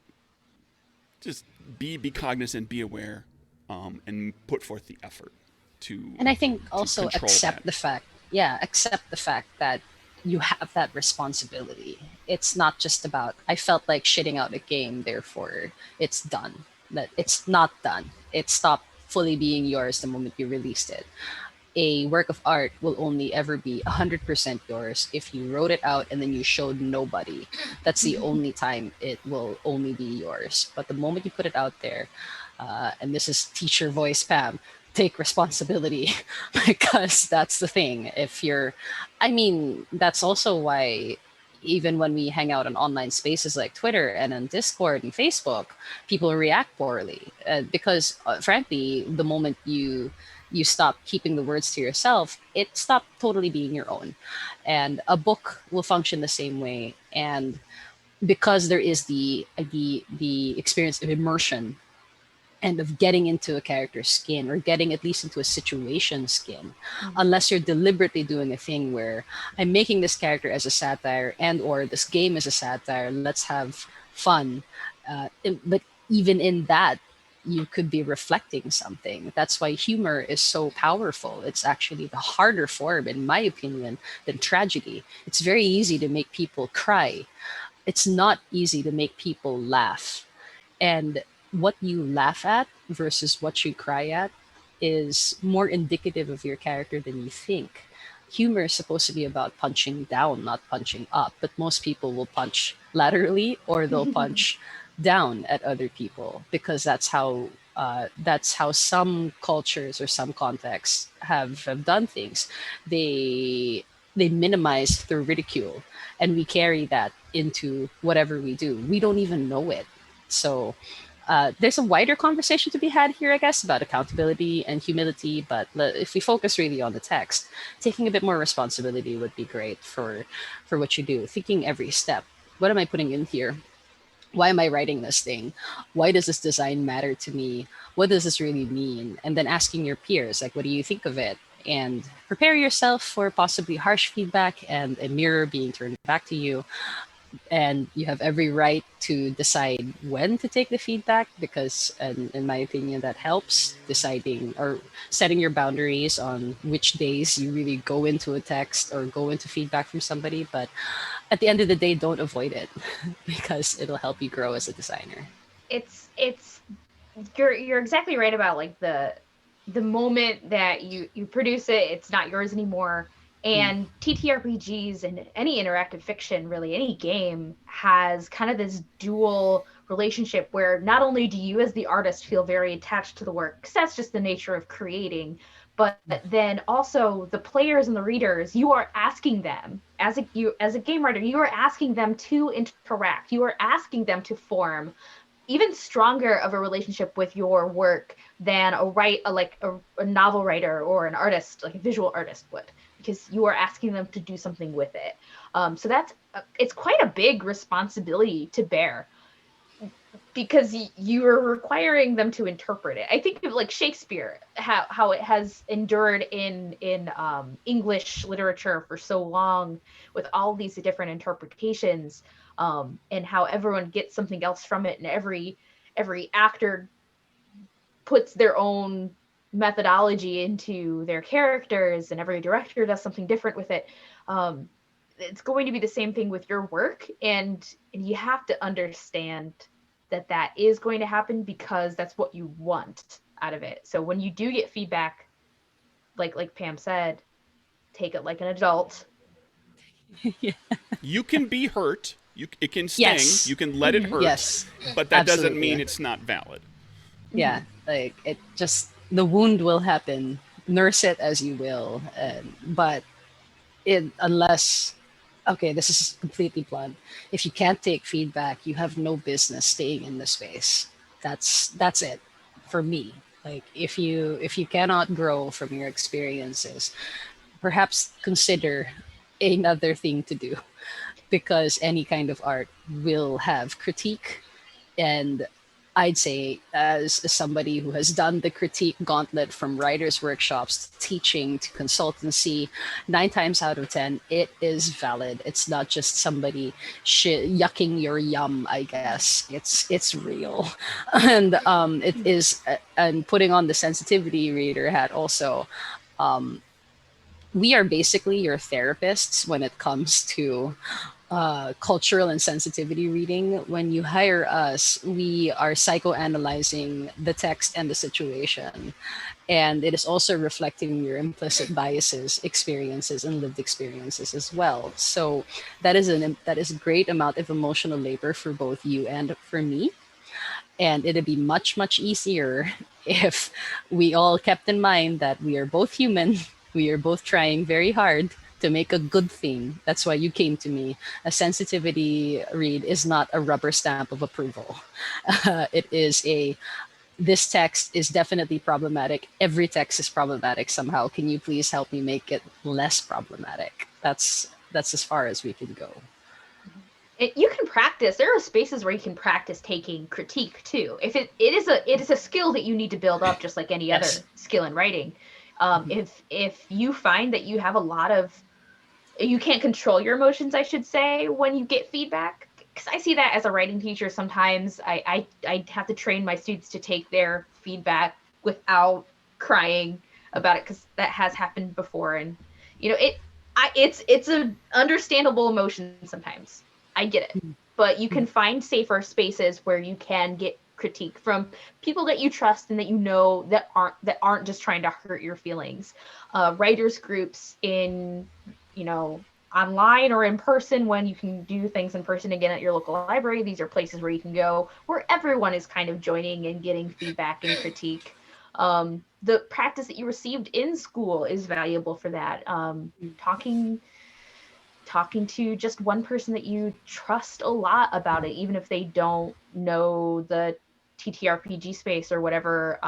Speaker 1: just be cognizant, be aware, and put forth the effort to.
Speaker 3: And I think also
Speaker 1: accept
Speaker 3: the fact that you have that responsibility. It's not just about, I felt like shitting out a game, therefore it's done. That it's not done. It stopped fully being yours the moment you released it. A work of art will only ever be 100% yours if you wrote it out and then you showed nobody. That's the only time it will only be yours. But the moment you put it out there, and this is teacher voice Pam, take responsibility, because that's the thing. That's also why even when we hang out on online spaces like Twitter and on Discord and Facebook, people react poorly, because frankly, the moment you stop keeping the words to yourself, it stopped totally being your own. And a book will function the same way. And because there is the experience of immersion and of getting into a character's skin, or getting at least into a situation's skin, unless you're deliberately doing a thing where I'm making this character as a satire and or this game as a satire, let's have fun. But even in that, you could be reflecting something. That's why humor is so powerful. It's actually the harder form, in my opinion, than tragedy. It's very easy to make people cry. It's not easy to make people laugh. And what you laugh at versus what you cry at is more indicative of your character than you think. Humor is supposed to be about punching down, not punching up, but most people will punch laterally, or they'll punch down at other people, because that's how some cultures or some contexts have done things. They minimize through ridicule, and we carry that into whatever we do. We don't even know it. So there's a wider conversation to be had here, I guess, about accountability and humility. But if we focus really on the text, taking a bit more responsibility would be great for what you do. Thinking every step. What am I putting in here? Why am I writing this thing? Why does this design matter to me? What does this really mean? And then asking your peers, like, what do you think of it? And prepare yourself for possibly harsh feedback and a mirror being turned back to you. And you have every right to decide when to take the feedback, because in my opinion, that helps deciding or setting your boundaries on which days you really go into a text or go into feedback from somebody. But at the end of the day, don't avoid it, because it'll help you grow as a designer.
Speaker 2: You're exactly right about, like, the moment that you produce it, it's not yours anymore. And TTRPGs and any interactive fiction, really any game, has kind of this dual relationship where not only do you as the artist feel very attached to the work, because that's just the nature of creating, but then also the players and the readers, you are asking them, as a game writer, you are asking them to interact. You are asking them to form even stronger of a relationship with your work than a novel writer or an artist, like a visual artist would, because you are asking them to do something with it. So it's quite a big responsibility to bear. because you are requiring them to interpret it. I think of like Shakespeare, how it has endured in English literature for so long with all these different interpretations, and how everyone gets something else from it, and every actor puts their own methodology into their characters, and every director does something different with it. It's going to be the same thing with your work, and you have to understand that is going to happen because that's what you want out of it. So when you do get feedback, like Pam said, take it like an adult.
Speaker 3: Yeah.
Speaker 1: You can be hurt. It can sting.
Speaker 3: Yes.
Speaker 1: You can let it hurt.
Speaker 3: Yes.
Speaker 1: But that doesn't
Speaker 3: Absolutely.
Speaker 1: mean it's not valid.
Speaker 3: Yeah, like it just the wound will happen. Nurse it as you will, but unless okay, this is completely blunt. If you can't take feedback, you have no business staying in the space. That's it for me. Like if you cannot grow from your experiences, perhaps consider another thing to do because any kind of art will have critique. And I'd say, as somebody who has done the critique gauntlet from writers' workshops to teaching to consultancy, 9 times out of 10, it is valid. It's not just somebody yucking your yum, I guess. It's real. And it is, and putting on the sensitivity reader hat also, we are basically your therapists when it comes to cultural and sensitivity reading. When you hire us, we are psychoanalyzing the text and the situation. And it is also reflecting your implicit biases, experiences, and lived experiences as well. So that is a great amount of emotional labor for both you and for me. And it'd be much, much easier if we all kept in mind that we are both human. We are both trying very hard to make a good thing. That's why you came to me. A sensitivity read is not a rubber stamp of approval. It is this text is definitely problematic. Every text is problematic somehow. Can you please help me make it less problematic? That's as far as we can go.
Speaker 2: You can practice. There are spaces where you can practice taking critique too. If it is a skill that you need to build up, just like any
Speaker 3: Yes.
Speaker 2: other skill in writing. If you find that you have a lot of, you can't control your emotions, I should say, when you get feedback, because I see that as a writing teacher. Sometimes I have to train my students to take their feedback without crying about it, because that has happened before, and it's an understandable emotion sometimes. I get it. But you can find safer spaces where you can get critique from people that you trust and that you know that aren't just trying to hurt your feelings. Writers groups in, online or in person, when you can do things in person again at your local library. These are places where you can go where everyone is kind of joining and getting feedback and critique. The practice that you received in school is valuable for that. Talking to just one person that you trust a lot about it, even if they don't know the TTRPG space or whatever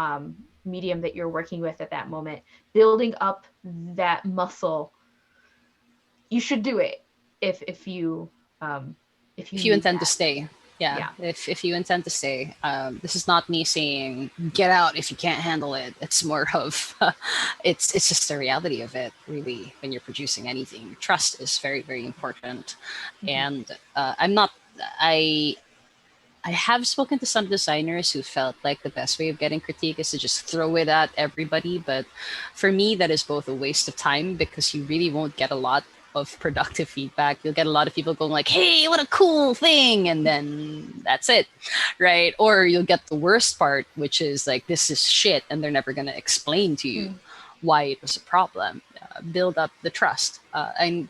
Speaker 2: medium that you're working with at that moment. Building up that muscle, you should do it if you
Speaker 3: If you
Speaker 2: need
Speaker 3: intend to
Speaker 2: that.
Speaker 3: stay. Yeah.
Speaker 2: Yeah.
Speaker 3: If you intend to stay, this is not me saying get out if you can't handle it. It's more of it's just the reality of it. Really, when you're producing anything, trust is very very important. And I'm not. I have spoken to some designers who felt like the best way of getting critique is to just throw it at everybody. But for me, that is both a waste of time because you really won't get a lot of productive feedback. You'll get a lot of people going like, hey, what a cool thing. And then that's it, right? Or you'll get the worst part, which is like, this is shit. And they're never going to explain to you why it was a problem. Build up the trust. And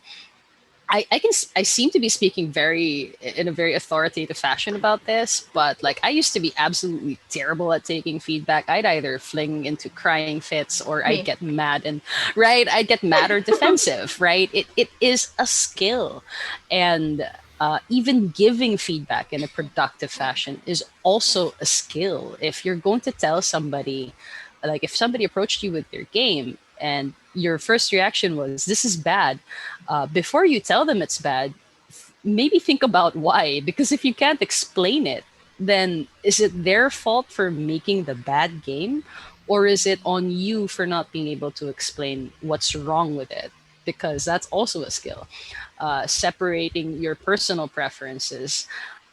Speaker 3: I seem to be speaking in a very authoritative fashion about this, but like I used to be absolutely terrible at taking feedback. I'd either fling into crying fits or I'd get mad I'd get mad or defensive, right? It is a skill. And even giving feedback in a productive fashion is also a skill. If you're going to tell somebody, like if somebody approached you with their game and your first reaction was, this is bad, before you tell them it's bad, maybe think about why. Because if you can't explain it, then is it their fault for making the bad game, or is it on you for not being able to explain what's wrong with it? Because that's also a skill. Separating your personal preferences,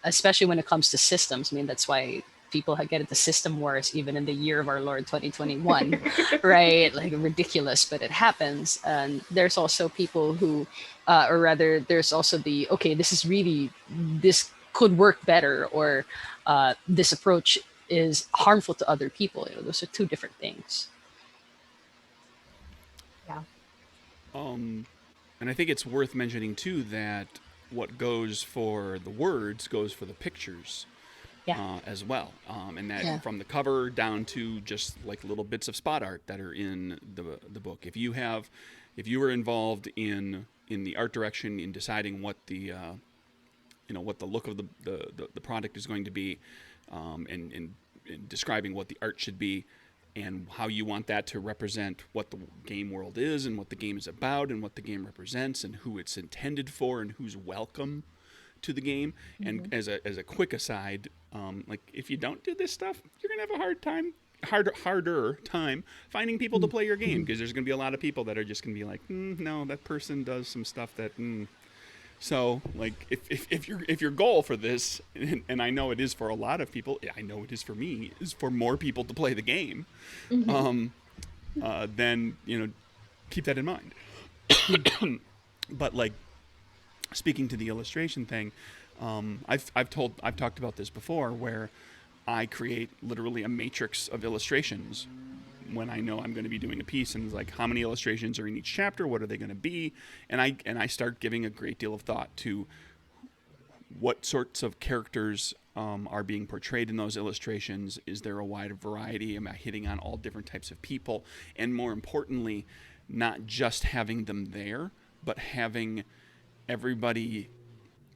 Speaker 3: especially when it comes to systems. I mean, that's why people get into system wars even in the year of our Lord 2021, right? Like ridiculous, but it happens. And there's also people who, or rather, there's also the okay, this could work better, or this approach is harmful to other people. Those are two different things.
Speaker 2: Yeah.
Speaker 1: And I think it's worth mentioning too that what goes for the words goes for the pictures
Speaker 3: Yeah.
Speaker 1: as well, and that
Speaker 3: Yeah.
Speaker 1: from the cover down to just like little bits of spot art that are in the book. If you were involved in the art direction in deciding what the what the look of the product is going to be, and describing what the art should be, and how you want that to represent what the game world is and what the game is about and what the game represents and who it's intended for and who's welcome to the game.
Speaker 2: Mm-hmm.
Speaker 1: And as a quick aside, like if you don't do this stuff, you're gonna have a harder time finding people to play your game, because there's gonna be a lot of people that are just gonna be like, no, that person does some stuff that. So, like, if your goal for this, and I know it is for a lot of people, I know it is for me, is for more people to play the game, then keep that in mind. But like, speaking to the illustration thing, I've talked about this before, where I create literally a matrix of illustrations when I know I'm going to be doing a piece, and it's like, how many illustrations are in each chapter? What are they going to be? And I start giving a great deal of thought to what sorts of characters are being portrayed in those illustrations. Is there a wide variety? Am I hitting on all different types of people? And more importantly, not just having them there, but having everybody,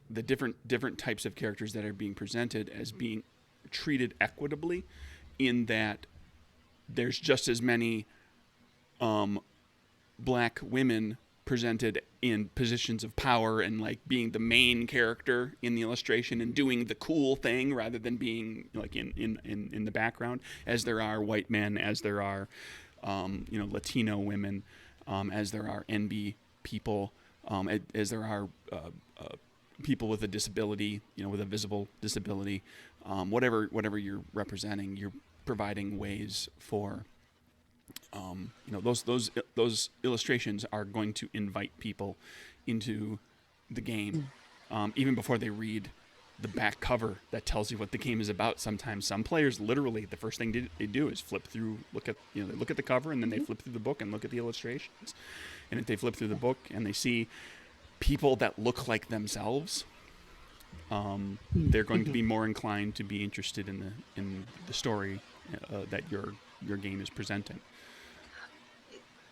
Speaker 1: the different types of characters that are being presented, as being treated equitably, in that there's just as many black women presented in positions of power and like being the main character in the illustration and doing the cool thing rather than being like in the background, as there are white men, as there are Latino women, as there are NB people, as there are people with a disability, with a visible disability, whatever you're representing, you're providing ways for those illustrations are going to invite people into the game, even before they read the back cover that tells you what the game is about. Sometimes some players literally the first thing they do is flip through, they look at the cover, and then they flip through the book and look at the illustrations. And if they flip through the book and they see people that look like themselves, they're going to be more inclined to be interested in the story that your game is presenting.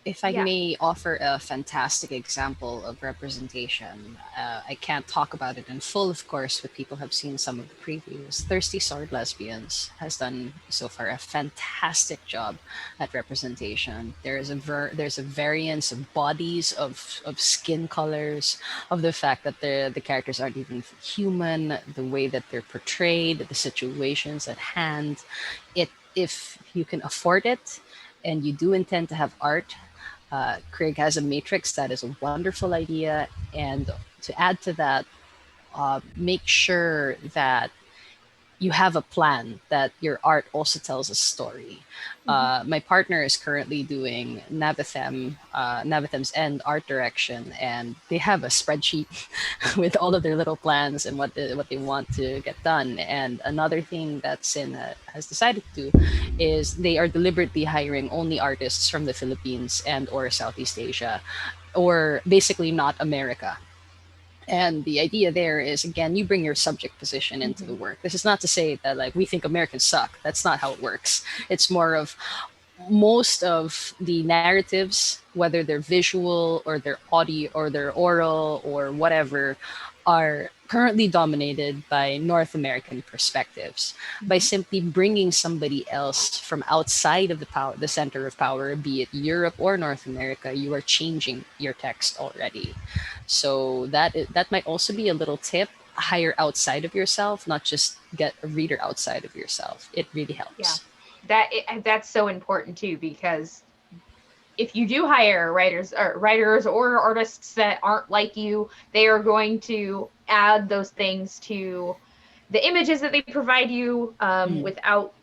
Speaker 3: If I
Speaker 2: Yeah.
Speaker 3: may offer a fantastic example of representation, I can't talk about it in full, of course, but people have seen some of the previews. Thirsty Sword Lesbians has done so far a fantastic job at representation. There's a variance of bodies, of skin colors, of the fact that the characters aren't even human, the way that they're portrayed, the situations at hand. If you can afford it, and you do intend to have art, Craig has a matrix that is a wonderful idea. And to add to that, make sure that you have a plan, that your art also tells a story. My partner is currently doing Navathem's End art direction, and they have a spreadsheet with all of their little plans and what they want to get done. And another thing that Sin has decided to do is they are deliberately hiring only artists from the Philippines and or Southeast Asia, or basically not America. And the idea there is, again, you bring your subject position into the work. This is not to say that like we think Americans suck. That's not how it works. It's more of most of the narratives, whether they're visual or they're audio or they're oral or whatever, are currently dominated by North American perspectives. By simply bringing somebody else from outside of the center of power, be it Europe or North America, you are changing your text already. So that might also be a little tip hire outside of yourself, not just get a reader outside of yourself. It really helps.
Speaker 2: That's so important too, because if you do hire writers or artists that aren't like you, they are going to add those things to the images that they provide you without.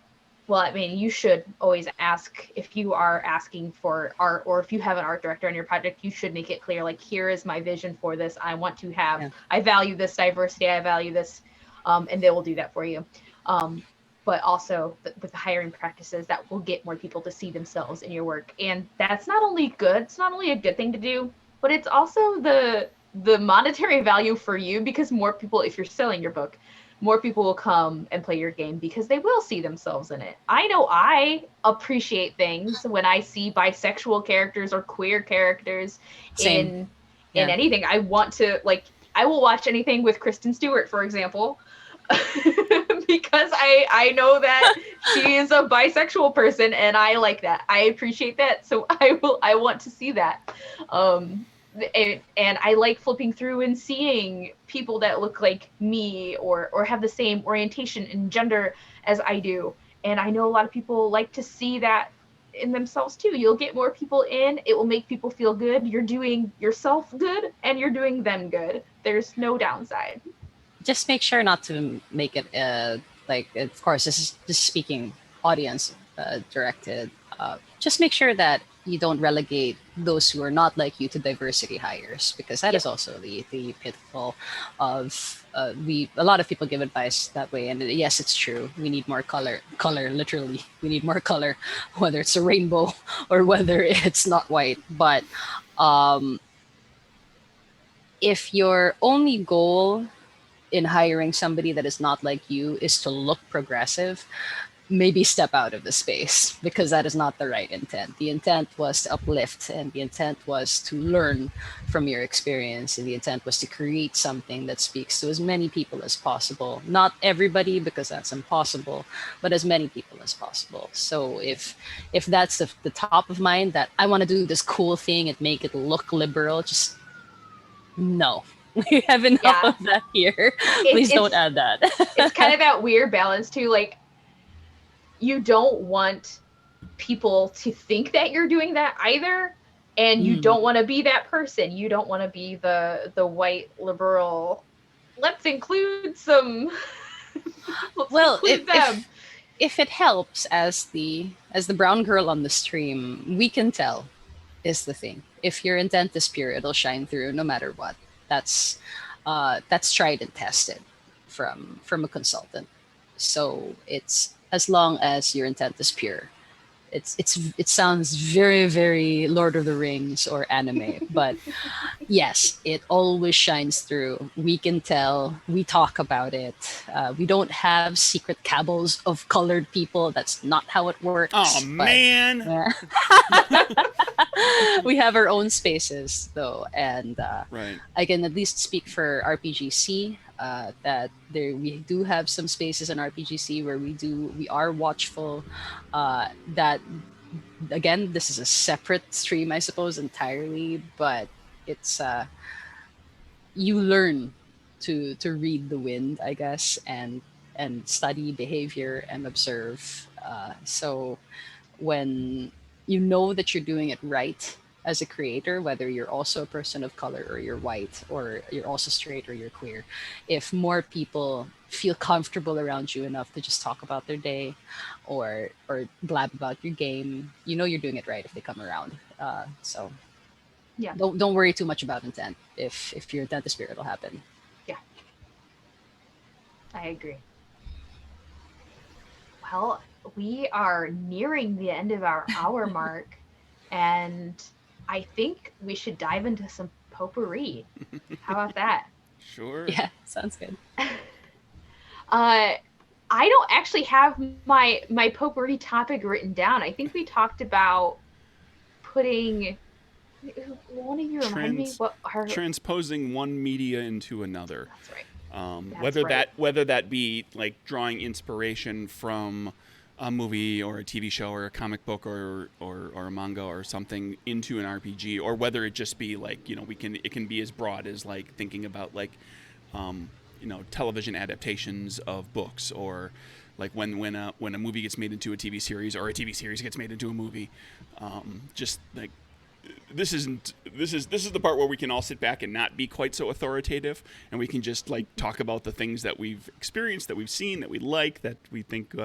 Speaker 2: Well, I mean, you should always ask if you are asking for art, or if you have an art director on your project, you should make it clear, like, here is my vision for this. I want to have, I value this diversity, I value this, and they will do that for you. But also with the hiring practices, that will get more people to see themselves in your work. And that's not only good, it's not only a good thing to do, but it's also the monetary value for you, because more people, if you're selling your book, more people will come and play your game because they will see themselves in it. I know I appreciate things when I see bisexual characters or queer characters in anything. I want to, like, I will watch anything with Kristen Stewart, for example, because I know that she is a bisexual person and I like that. I appreciate that. So I want to see that. And I like flipping through and seeing people that look like me or have the same orientation and gender as I do. And I know a lot of people like to see that in themselves too. You'll get more people in. It will make people feel good. You're doing yourself good and you're doing them good. There's no downside.
Speaker 3: Just make sure not to make it like, of course, this is just speaking audience directed. Just make sure that you don't relegate those who are not like you to diversity hires, because that is also the pitfall of a lot of people give advice that way, and yes, it's true. We need more color, literally. We need more color, whether it's a rainbow or whether it's not white. But if your only goal in hiring somebody that is not like you is to look progressive, maybe step out of the space, because that is not the right intent. The intent was to uplift, and the intent was to learn from your experience, and the intent was to create something that speaks to as many people as possible. Not everybody, because that's impossible, but as many people as possible. So if that's the top of mind, that I want to do this cool thing and make it look liberal, just no. We have enough of that here. Please don't add that.
Speaker 2: It's kind of that weird balance too. Like, you don't want people to think that you're doing that either, and you don't want to be that person. You don't want to be the white liberal. Let's include some.
Speaker 3: If it helps, as the brown girl on the stream, we can tell is the thing. If your intent is pure, it'll shine through no matter what. That's tried and tested from a consultant. So it's, as long as your intent is pure. It sounds very, very Lord of the Rings or anime, but yes, it always shines through. We can tell. We talk about it. We don't have secret cabals of colored people. That's not how it works.
Speaker 1: Oh, man.
Speaker 3: We have our own spaces, though, and
Speaker 1: right.
Speaker 3: I can at least speak for RPGC. That we do have some spaces in RPGC where we are watchful. That, again, this is a separate stream, I suppose, entirely, but it's you learn to read the wind, I guess, and study behavior and observe. So when you know that you're doing it right as a creator, whether you're also a person of color or you're white or you're also straight or you're queer, if more people feel comfortable around you enough to just talk about their day or blab about your game, you know you're doing it right if they come around. So
Speaker 2: yeah,
Speaker 3: don't worry too much about intent. If your intent is pure, it'll happen.
Speaker 2: Yeah, I agree. Well, we are nearing the end of our hour mark, and I think we should dive into some potpourri. How about that?
Speaker 1: Sure.
Speaker 3: Yeah, sounds good.
Speaker 2: I don't actually have my potpourri topic written down. I think we talked about putting. One of you remind me what our
Speaker 1: transposing one media into another.
Speaker 2: That's right.
Speaker 1: Whether that be like drawing inspiration from a movie or a TV show or a comic book or a manga or something into an RPG, or whether it just be like, it can be as broad as like thinking about like television adaptations of books, or like when a movie gets made into a TV series, or a TV series gets made into a movie. Just like this is the part where we can all sit back and not be quite so authoritative, and we can just like talk about the things that we've experienced, that we've seen, that we like, that we think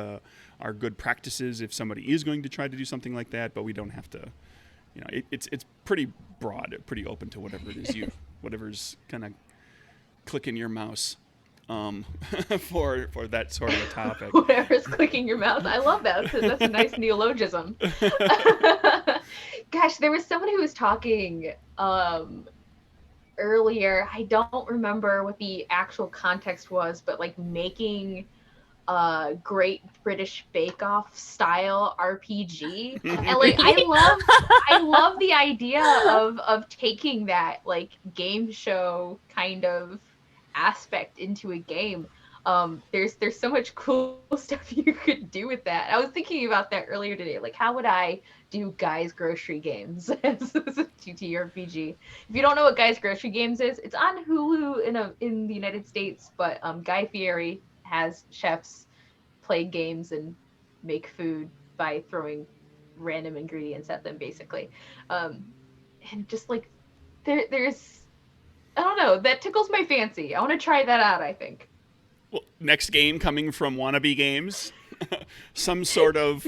Speaker 1: are good practices if somebody is going to try to do something like that. But we don't have to, it's pretty broad, pretty open to whatever it is whatever's kind of clicking your mouse for that sort of a topic.
Speaker 2: Whatever's clicking your mouse. I love that. That's a nice neologism. Gosh, there was someone who was talking earlier. I don't remember what the actual context was, but like making Great British Bake Off style RPG. And like I love the idea of taking that like game show kind of aspect into a game. There's so much cool stuff you could do with that. I was thinking about that earlier today. Like, how would I do Guy's Grocery Games as a TTRPG? If you don't know what Guy's Grocery Games is, it's on Hulu in the United States, but Guy Fieri has chefs play games and make food by throwing random ingredients at them, basically. And just like there's I don't know, that tickles my fancy. I want to try that out, I think.
Speaker 1: Well, next game coming from Wannabe Games, some sort of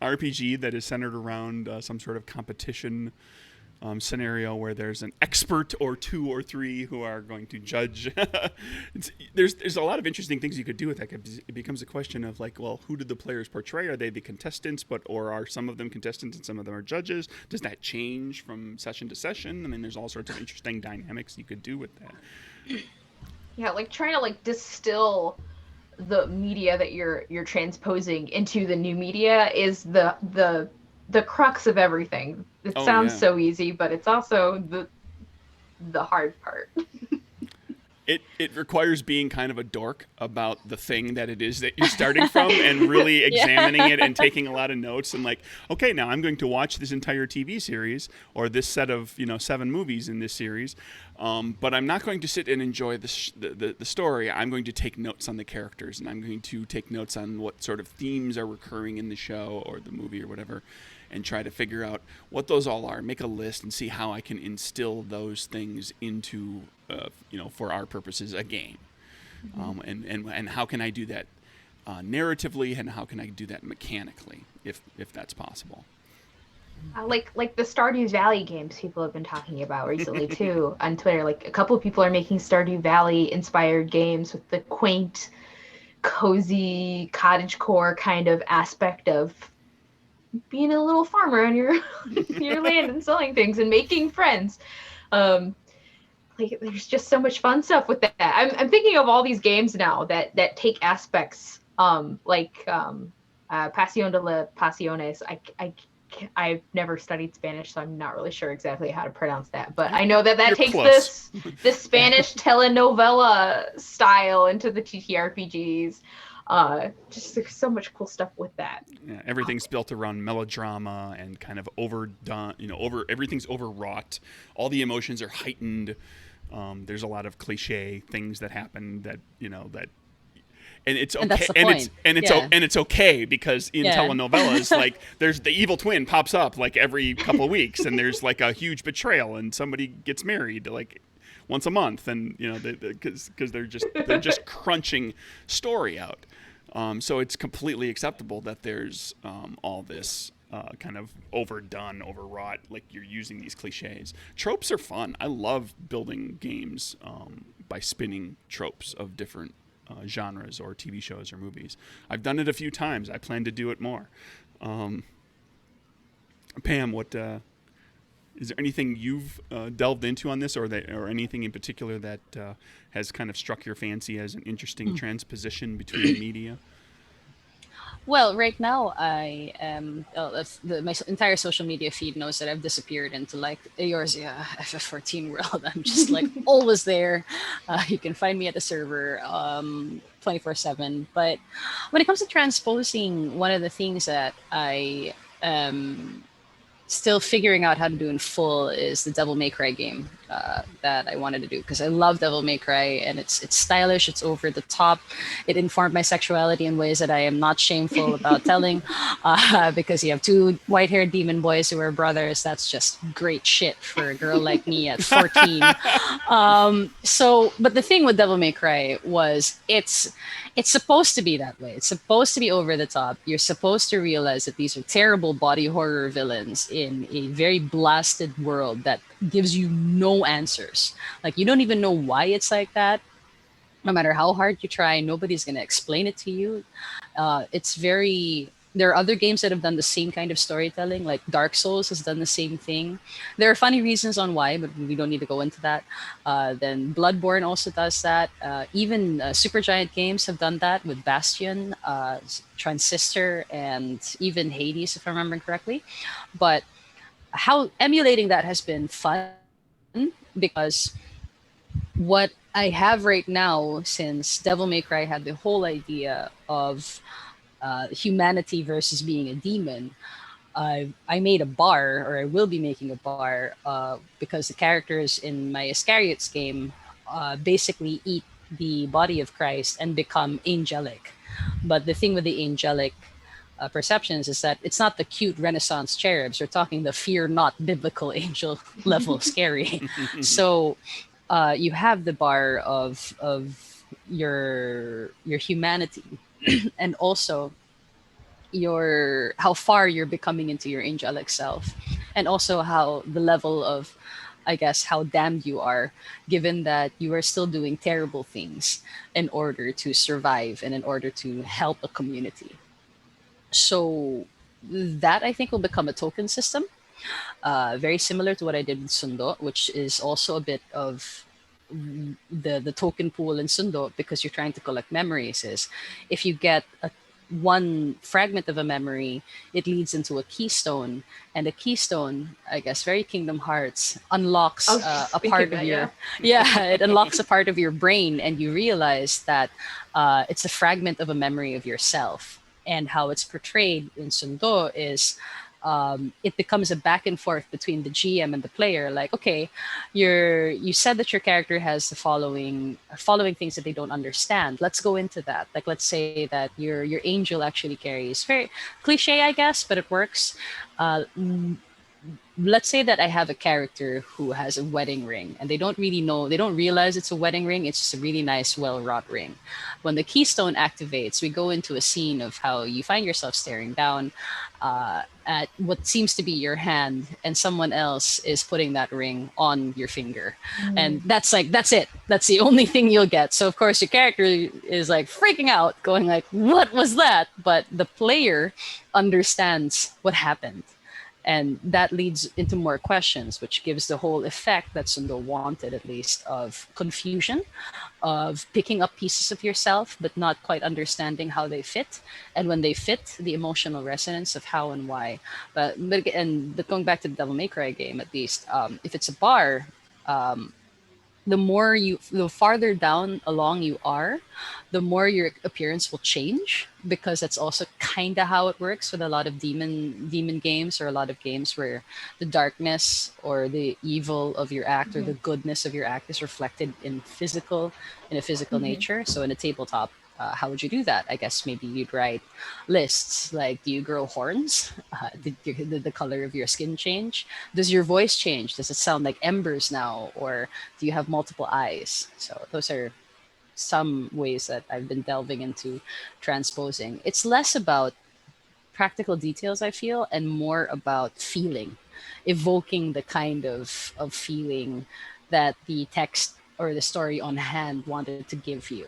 Speaker 1: RPG that is centered around some sort of competition scenario where there's an expert or two or three who are going to judge. There's a lot of interesting things you could do with that. It becomes a question of like, well, who did the players portray? Are they the contestants, or are some of them contestants and some of them are judges? Does that change from session to session? I mean, there's all sorts of interesting dynamics you could do with that.
Speaker 2: Yeah, like trying to like distill the media that you're transposing into the new media is the crux of everything. It sounds so easy, but it's also the hard part.
Speaker 1: It requires being kind of a dork about the thing that it is that you're starting from and really examining it and taking a lot of notes and like, okay, now I'm going to watch this entire TV series or this set of 7 movies in this series, but I'm not going to sit and enjoy the story. I'm going to take notes on the characters, and I'm going to take notes on what sort of themes are recurring in the show or the movie or whatever, and try to figure out what those all are, make a list, and see how I can instill those things into, for our purposes, a game. Mm-hmm. And how can I do that narratively, and how can I do that mechanically, if that's possible.
Speaker 2: Like the Stardew Valley games people have been talking about recently too on Twitter. Like a couple of people are making Stardew Valley inspired games with the quaint, cozy cottagecore kind of aspect of being a little farmer on your land and selling things and making friends. Like there's just so much fun stuff with that. I'm thinking of all these games now that take aspects like Pasión de las Pasiones. I've never studied Spanish, so I'm not really sure exactly how to pronounce that. But I know that takes
Speaker 1: close.
Speaker 2: this Spanish telenovela style into the TTRPGs. Just there's so much cool stuff with that.
Speaker 1: Yeah, everything's built around melodrama and kind of overdone. Everything's overwrought. All the emotions are heightened. There's a lot of cliche things that happen that. And it's okay, and it's okay because in telenovelas, like there's the evil twin pops up like every couple of weeks, and there's like a huge betrayal, and somebody gets married like once a month, and because they're just crunching story out. So it's completely acceptable that there's all this kind of overdone, overwrought, like you're using these cliches. Tropes are fun. I love building games by spinning tropes of different genres or TV shows or movies. I've done it a few times. I plan to do it more. Pam, what is there anything you've delved into on this, or anything in particular that has kind of struck your fancy as an interesting transposition between media?
Speaker 3: Well, right now I am. My entire social media feed knows that I've disappeared into like Eorzea FF14 world. I'm just like always there. You can find me at the server 24/7. But when it comes to transposing, one of the things that I am still figuring out how to do in full is the Devil May Cry game. that I wanted to do, because I love Devil May Cry, and it's stylish, it's over the top, it informed my sexuality in ways that I am not shameful about telling, because you have two white-haired demon boys who are brothers. That's just great shit for a girl like me at 14. So, but the thing with Devil May Cry was it's supposed to be that way. It's supposed to be over the top. You're supposed to realize that these are terrible body horror villains in a very blasted world that gives you no answers. Like, you don't even know why it's like that. No matter how hard you try, nobody's going to explain it to you. It's very. There are other games that have done the same kind of storytelling, like Dark Souls has done the same thing. There are funny reasons on why, but we don't need to go into that. Then Bloodborne also does that. Even Supergiant Games have done that with Bastion, Transistor, and even Hades, if I remember correctly. But how emulating that has been fun, because what I have right now, since Devil May Cry had the whole idea of humanity versus being a demon, I made a bar, or I will be making a bar, because the characters in my Iscariots game basically eat the body of Christ and become angelic. But the thing with the angelic perceptions is that it's not the cute Renaissance cherubs. We're talking the fear not biblical angel level scary. So you have the bar of your humanity, and also your how far you're becoming into your angelic self, and also how the level of, I guess, how damned you are, given that you are still doing terrible things in order to survive and in order to help a community. So that, I think, will become a token system, very similar to what I did with Sundo, which is also a bit of the token pool in Sundo, because you're trying to collect memories. Is if you get one fragment of a memory, it leads into a keystone, and a keystone, I guess, very Kingdom Hearts, unlocks
Speaker 2: I was just
Speaker 3: a
Speaker 2: thinking
Speaker 3: part of
Speaker 2: that,
Speaker 3: your
Speaker 2: yeah.
Speaker 3: yeah, it unlocks a part of your brain, and you realize that it's a fragment of a memory of yourself. And how it's portrayed in Sundo is, it becomes a back and forth between the GM and the player. Like, okay, you said that your character has the following things that they don't understand. Let's go into that. Like, let's say that your angel actually carries, very cliche, I guess, but it works. Uh, let's say that I have a character who has a wedding ring, and they don't realize it's a wedding ring. It's just a really nice, well wrought ring. When the keystone activates, we go into a scene of how you find yourself staring down at what seems to be your hand, and someone else is putting that ring on your finger. And that's it. That's the only thing you'll get. So of course your character is like freaking out, going like, what was that? But the player understands what happened, and that leads into more questions, which gives the whole effect that Sundo wanted, at least, of confusion, of picking up pieces of yourself but not quite understanding how they fit, and when they fit, the emotional resonance of how and why. But going back to the Devil May Cry game, at least, if it's a bar, um, the farther down along you are, the more your appearance will change, because that's also kind of how it works with a lot of demon games, or a lot of games where the darkness or the evil of your act or the goodness of your act is reflected in a physical nature. So in a tabletop, how would you do that? I guess maybe you'd write lists like, do you grow horns? Did the color of your skin change? Does your voice change? Does it sound like embers now? Or do you have multiple eyes? So those are some ways that I've been delving into transposing. It's less about practical details, I feel, and more about feeling, evoking the kind of feeling that the text or the story on hand wanted to give you.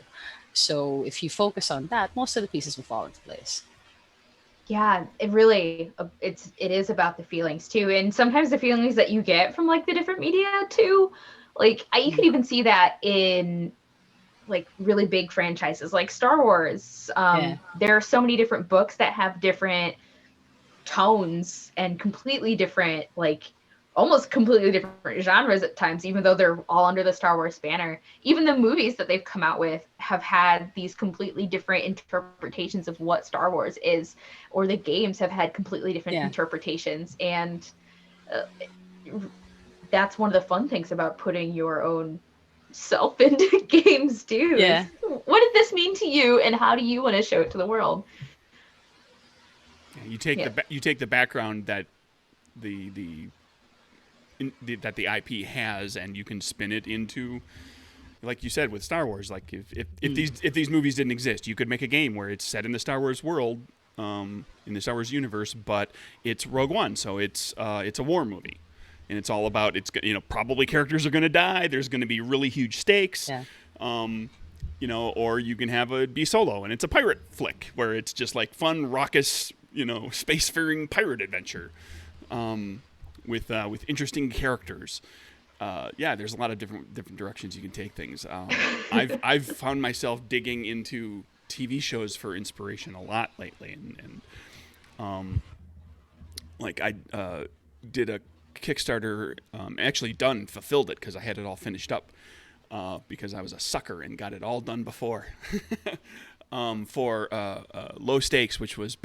Speaker 3: So if you focus on that, most of the pieces will fall into place.
Speaker 2: Yeah, it really it is about the feelings too, and sometimes the feelings that you get from like the different media too. Like you could even see that in like really big franchises like Star Wars.
Speaker 3: Yeah.
Speaker 2: There are so many different books that have different tones and completely different, like almost completely different genres at times, even though they're all under the Star Wars banner. Even the movies that they've come out with have had these completely different interpretations of what Star Wars is, or the games have had completely different
Speaker 3: Yeah.
Speaker 2: interpretations. And uh, that's one of the fun things about putting your own self into games too.
Speaker 3: Yeah.
Speaker 2: What did this mean to you, and how do you want to show it to the world?
Speaker 1: You take the background that the IP has, and you can spin it into, like you said with Star Wars. Like if these movies didn't exist, you could make a game where it's set in the Star Wars world, in the Star Wars universe, but it's Rogue One, so it's a war movie, and it's all about probably characters are going to die. There's going to be really huge stakes.
Speaker 3: Yeah.
Speaker 1: Or you can have it be solo, and it's a pirate flick where it's just like fun, raucous, spacefaring pirate adventure, with interesting characters. There's a lot of different directions you can take things. I've found myself digging into TV shows for inspiration a lot lately, and I did a Kickstarter, actually fulfilled it because I had it all finished up, because I was a sucker and got it all done before. For Low Stakes, which was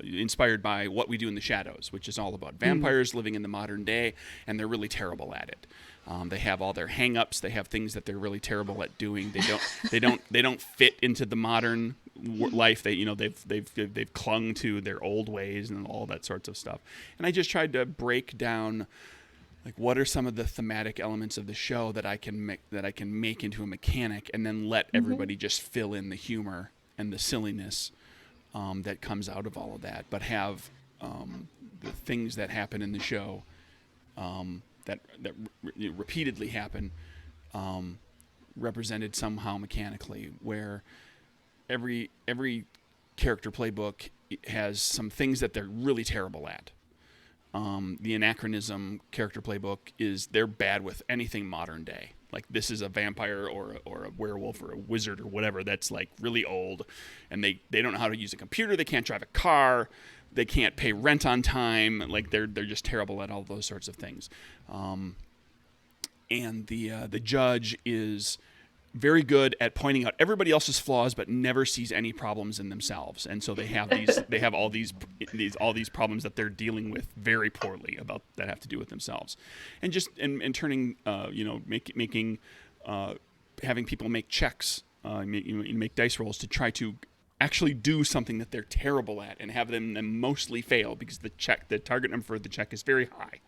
Speaker 1: inspired by What We Do in the Shadows, which is all about vampires living in the modern day, and they're really terrible at it. They have all their hang-ups. They have things that they're really terrible at doing. They don't fit into the modern life. They've clung to their old ways and all that sorts of stuff. And I just tried to break down, like, what are some of the thematic elements of the show that I can make into a mechanic, and then let everybody just fill in the humor and the silliness that comes out of all of that, but have the things that happen in the show that repeatedly happen represented somehow mechanically, where every character playbook has some things that they're really terrible at. The Anachronism character playbook they're bad with anything modern day. Like, this is a vampire or a werewolf or a wizard or whatever that's like really old, and they don't know how to use a computer. They can't drive a car. They can't pay rent on time. Like, they're just terrible at all those sorts of things. And the judge is very good at pointing out everybody else's flaws, but never sees any problems in themselves. And so they have all these problems that they're dealing with very poorly that have to do with themselves, and just and turning making having people make checks, make dice rolls to try to actually do something that they're terrible at, and have them mostly fail because the target number for the check is very high.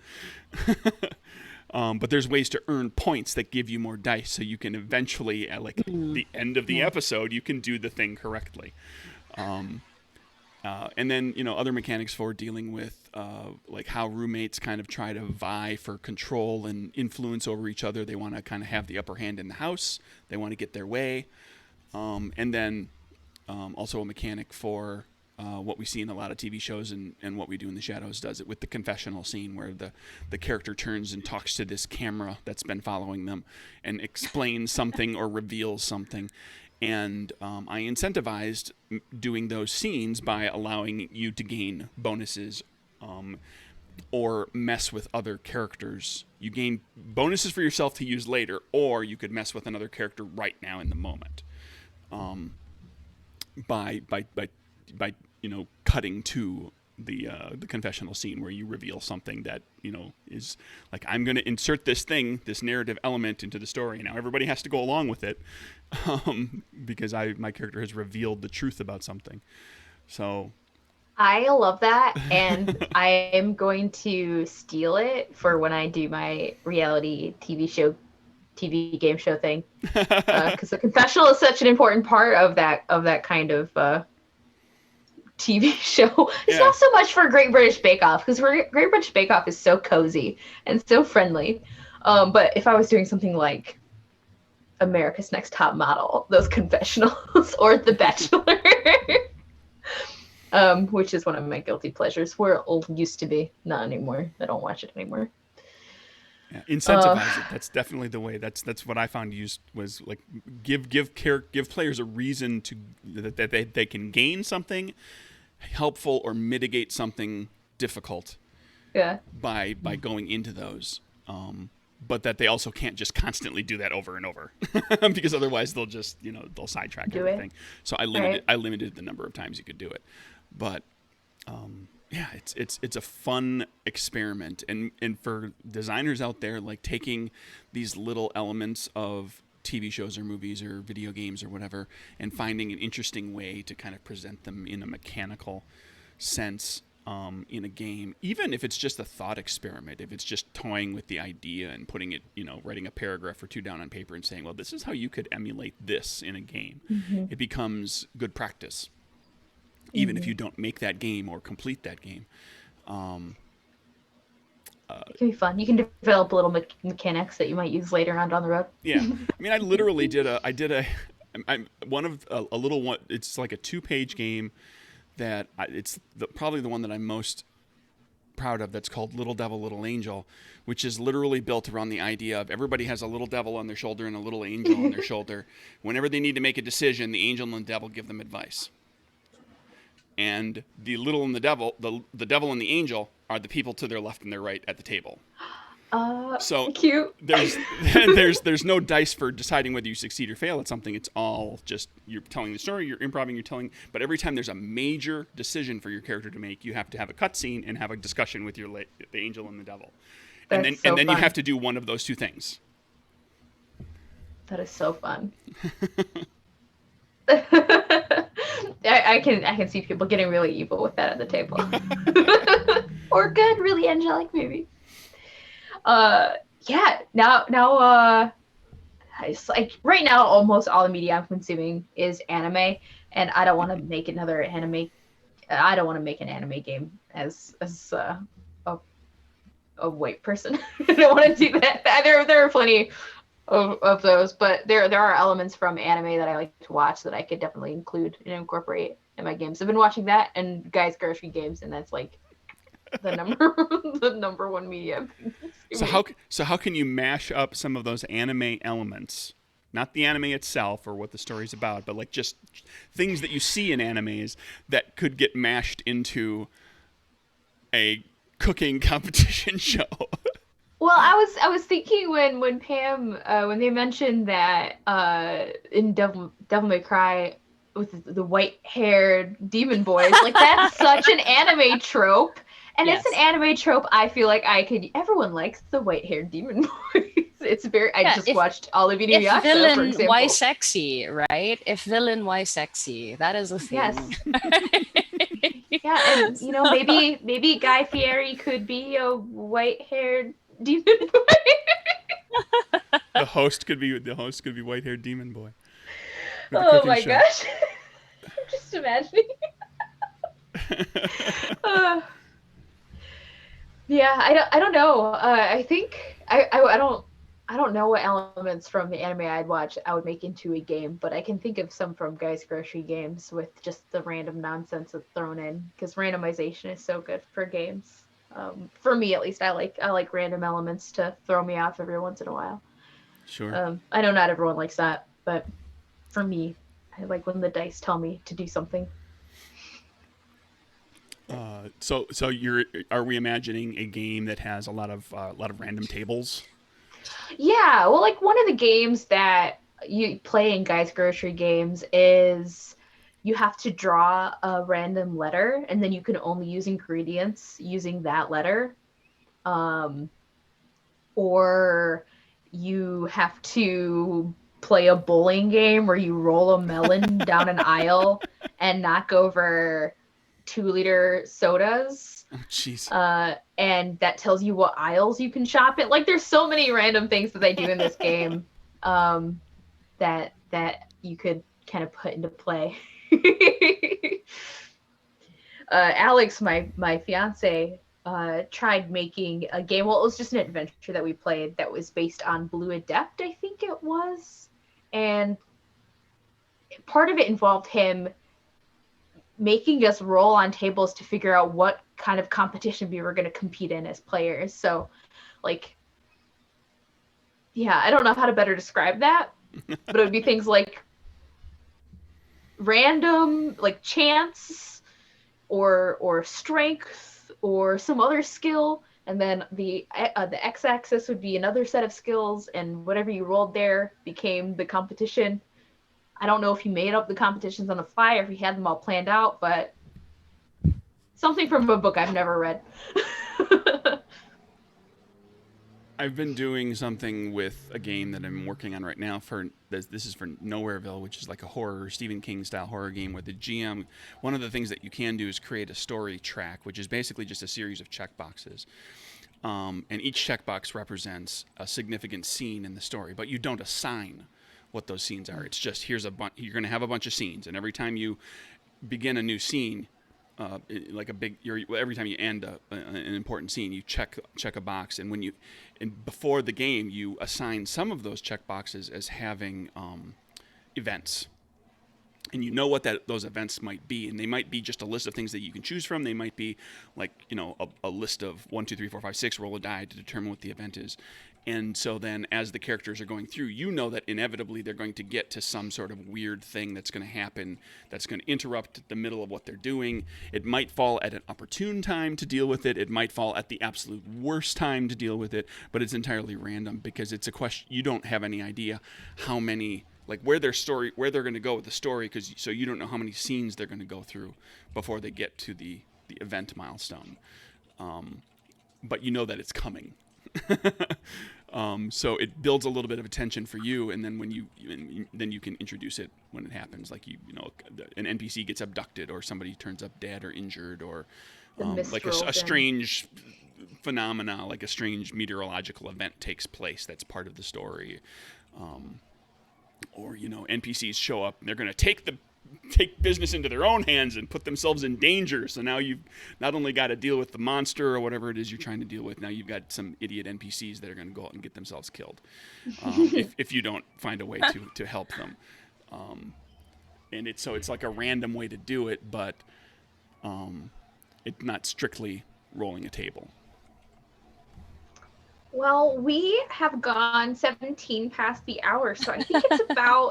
Speaker 1: But there's ways to earn points that give you more dice, so you can eventually, at the end of the episode, you can do the thing correctly. And then other mechanics for dealing with like how roommates kind of try to vie for control and influence over each other. They want to kind of have the upper hand in the house. They want to get their way. And then also a mechanic for what we see in a lot of TV shows, and What We Do in the Shadows does it with the confessional scene, where the character turns and talks to this camera that's been following them and explains something or reveals something. And I incentivized doing those scenes by allowing you to gain bonuses or mess with other characters. You gain bonuses for yourself to use later, or you could mess with another character right now in the moment. By cutting to the confessional scene where you reveal something that is like, I'm going to insert this narrative element into the story. Now everybody has to go along with it, because my character has revealed the truth about something. So
Speaker 2: I love that, and I am going to steal it for when I do my reality TV game show thing, because the confessional is such an important part of that kind of TV show. It's not so much for Great British Bake Off, because Great British Bake Off is so cozy and so friendly. But if I was doing something like America's Next Top Model, those confessionals, or The Bachelor, which is one of my guilty pleasures. Used to be, not anymore. I don't watch it anymore.
Speaker 1: Yeah, incentivize it. That's definitely the way. That's what I found used was like give players a reason that they can gain something helpful or mitigate something difficult.
Speaker 2: Yeah.
Speaker 1: By going into those, but that they also can't just constantly do that over and over, because otherwise they'll just they'll sidetrack everything. So I limited the number of times you could do it, but Yeah, it's a fun experiment, and for designers out there, like taking these little elements of TV shows or movies or video games or whatever, and finding an interesting way to kind of present them in a mechanical sense, in a game, even if it's just a thought experiment, if it's just toying with the idea and putting it, writing a paragraph or two down on paper and saying, well, this is how you could emulate this in a game. It becomes good practice, even if you don't make that game or complete that game.
Speaker 2: It can be fun. You can develop little mechanics that you might use later on down the road.
Speaker 1: Yeah, I mean, I literally I'm one of a little one. It's like a 2-page game that probably the one that I'm most proud of. That's called Little Devil, Little Angel, which is literally built around the idea of everybody has a little devil on their shoulder and a little angel on their shoulder. Whenever they need to make a decision, the angel and the devil give them advice. And the little and the devil and the angel are the people to their left and their right at the table. So
Speaker 2: cute.
Speaker 1: There's no dice for deciding whether you succeed or fail at something. It's all just you're telling the story, you're improvising, you're telling. But every time there's a major decision for your character to make, you have to have a cutscene and have a discussion with the angel and the devil.
Speaker 2: That's
Speaker 1: and
Speaker 2: so
Speaker 1: then
Speaker 2: fun.
Speaker 1: you have to do one of those two things.
Speaker 2: That is so fun. I can see people getting really evil with that at the table. Or good, really angelic maybe. Yeah, now it's like right now almost all the media I'm consuming is anime, and I don't want to make another anime. I don't want to make an anime game as a white person. I don't want to do that. There are plenty of those, but there are elements from anime that I like to watch that I could definitely include and incorporate in my games. I've been watching that and Guys Grocery Games, and that's like the number one media.
Speaker 1: So how can you mash up some of those anime elements? Not the anime itself or what the story's about, but like just things that you see in animes that could get mashed into a cooking competition show.
Speaker 2: Well, I was thinking when Pam when they mentioned that in Devil May Cry with the white-haired demon boys, like that's such an anime trope. And
Speaker 3: Yes.
Speaker 2: it's an anime trope I feel like everyone likes the white-haired demon boys. It's very I just watched all of
Speaker 3: If
Speaker 2: Inuyasha, for
Speaker 3: villain,
Speaker 2: example.
Speaker 3: why sexy, right? If villain, why sexy? That is a thing.
Speaker 2: Yes. Yeah, and maybe Guy Fieri could be a white-haired demon boy.
Speaker 1: The host could be white-haired demon boy. With a
Speaker 2: Oh
Speaker 1: cooking
Speaker 2: my
Speaker 1: show.
Speaker 2: gosh. I'm just imagining. Yeah, I don't know. I think I don't know what elements from the anime I would make into a game, but I can think of some from Guys Grocery Games with just the random nonsense that's thrown in, because randomization is so good for games. For me, at least, I like random elements to throw me off every once in a while.
Speaker 1: Sure.
Speaker 2: I know not everyone likes that, but for me, I like when the dice tell me to do something.
Speaker 1: So are we imagining a game that has a lot of random tables?
Speaker 2: Yeah, well, like one of the games that you play in Guys Grocery Games is you have to draw a random letter, and then you can only use ingredients using that letter. Or you have to play a bowling game where you roll a melon down an aisle and knock over 2-liter sodas.
Speaker 1: Oh, jeez.
Speaker 2: And that tells you what aisles you can shop at. Like, there's so many random things that they do in this game that you could kind of put into play. Alex, my fiance, tried making a game. Well, it was just an adventure that we played that was based on Blue Adept, I think it was. And part of it involved him making us roll on tables to figure out what kind of competition we were going to compete in as players. So, like, yeah, I don't know how to better describe that, but it would be things like random, like chance or strength or some other skill, and then the x-axis would be another set of skills, and whatever you rolled there became the competition. I don't know if he made up the competitions on the fly or if he had them all planned out, but Something from a book I've never read.
Speaker 1: I've been doing something with a game that I'm working on right now for this is for Nowhereville, which is like a horror Stephen King style horror game where the GM, one of the things that you can do is create a story track, which is basically just a series of checkboxes. And each checkbox represents a significant scene in the story, but you don't assign what those scenes are. It's just you're going to have a bunch of scenes, and every time you begin a new scene, every time you end an important scene, you check a box, and before the game, you assign some of those check boxes as having events, and you know what those events might be, and they might be just a list of things that you can choose from. They might be like a list of 1, 2, 3, 4, 5, 6. Roll a die to determine what the event is. And so then as the characters are going through, you know that inevitably they're going to get to some sort of weird thing that's going to happen, that's going to interrupt the middle of what they're doing. It might fall at an opportune time to deal with it. It might fall at the absolute worst time to deal with it, but it's entirely random because it's a question. You don't have any idea how many, like where they're going to go with the story, so you don't know how many scenes they're going to go through before they get to the event milestone. But you know that it's coming. So it builds a little bit of attention for you, and then then you can introduce it when it happens. Like an NPC gets abducted, or somebody turns up dead or injured, or like a strange phenomena, like a strange meteorological event takes place that's part of the story. Or NPCs show up and they're going to take business into their own hands and put themselves in danger. So now you've not only got to deal with the monster or whatever it is you're trying to deal with, now you've got some idiot NPCs that are going to go out and get themselves killed if you don't find a way to help them. And it's like a random way to do it, but it's not strictly rolling a table.
Speaker 2: Well, we have gone 17 past the hour, so I think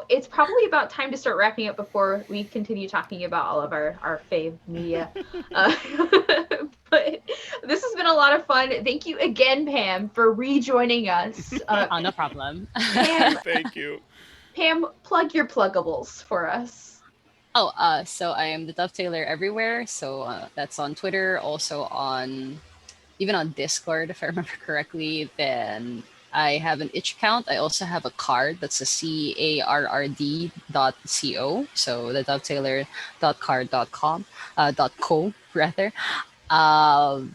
Speaker 2: it's probably about time to start wrapping up before we continue talking about all of our fave media. But this has been a lot of fun. Thank you again, Pam, for rejoining us.
Speaker 3: No problem.
Speaker 2: Pam,
Speaker 1: thank you.
Speaker 2: Pam, plug your pluggables for us.
Speaker 3: So I am the Dovetailer everywhere. So that's on Twitter, also even on Discord, if I remember correctly. Then I have an itch account. I also have a card that's a CARRD.co. So the dovetailer.card.com, .co rather.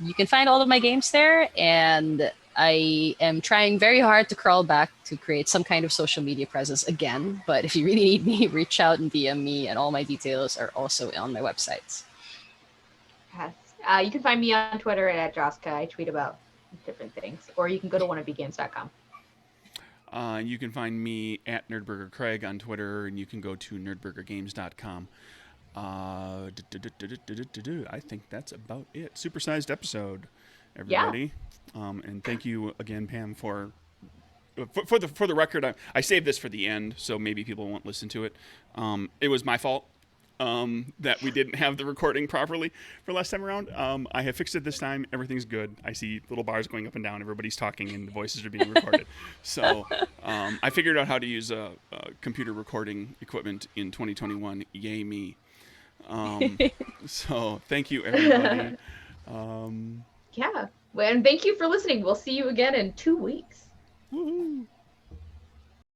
Speaker 3: You can find all of my games there, and I am trying very hard to crawl back to create some kind of social media presence again. But if you really need me, reach out and DM me, and all my details are also on my websites.
Speaker 2: Yes. You can find me on Twitter at Joska. I tweet about different things. Or you can go to wannabegames.com.
Speaker 1: You can find me at NerdburgerCraig on Twitter, and you can go to nerdburgergames.com. I think that's about it. Supersized episode, everybody. Yeah. And thank you again, Pam, for the record. I saved this for the end, so maybe people won't listen to it. It was my fault. That we didn't have the recording properly for last time around. I have fixed it this time. Everything's good. I see little bars going up and down. Everybody's talking and the voices are being recorded. So I figured out how to use computer recording equipment in 2021. Yay me. So thank you, everybody.
Speaker 2: Yeah. And thank you for listening. We'll see you again in 2 weeks.
Speaker 1: Woo-hoo.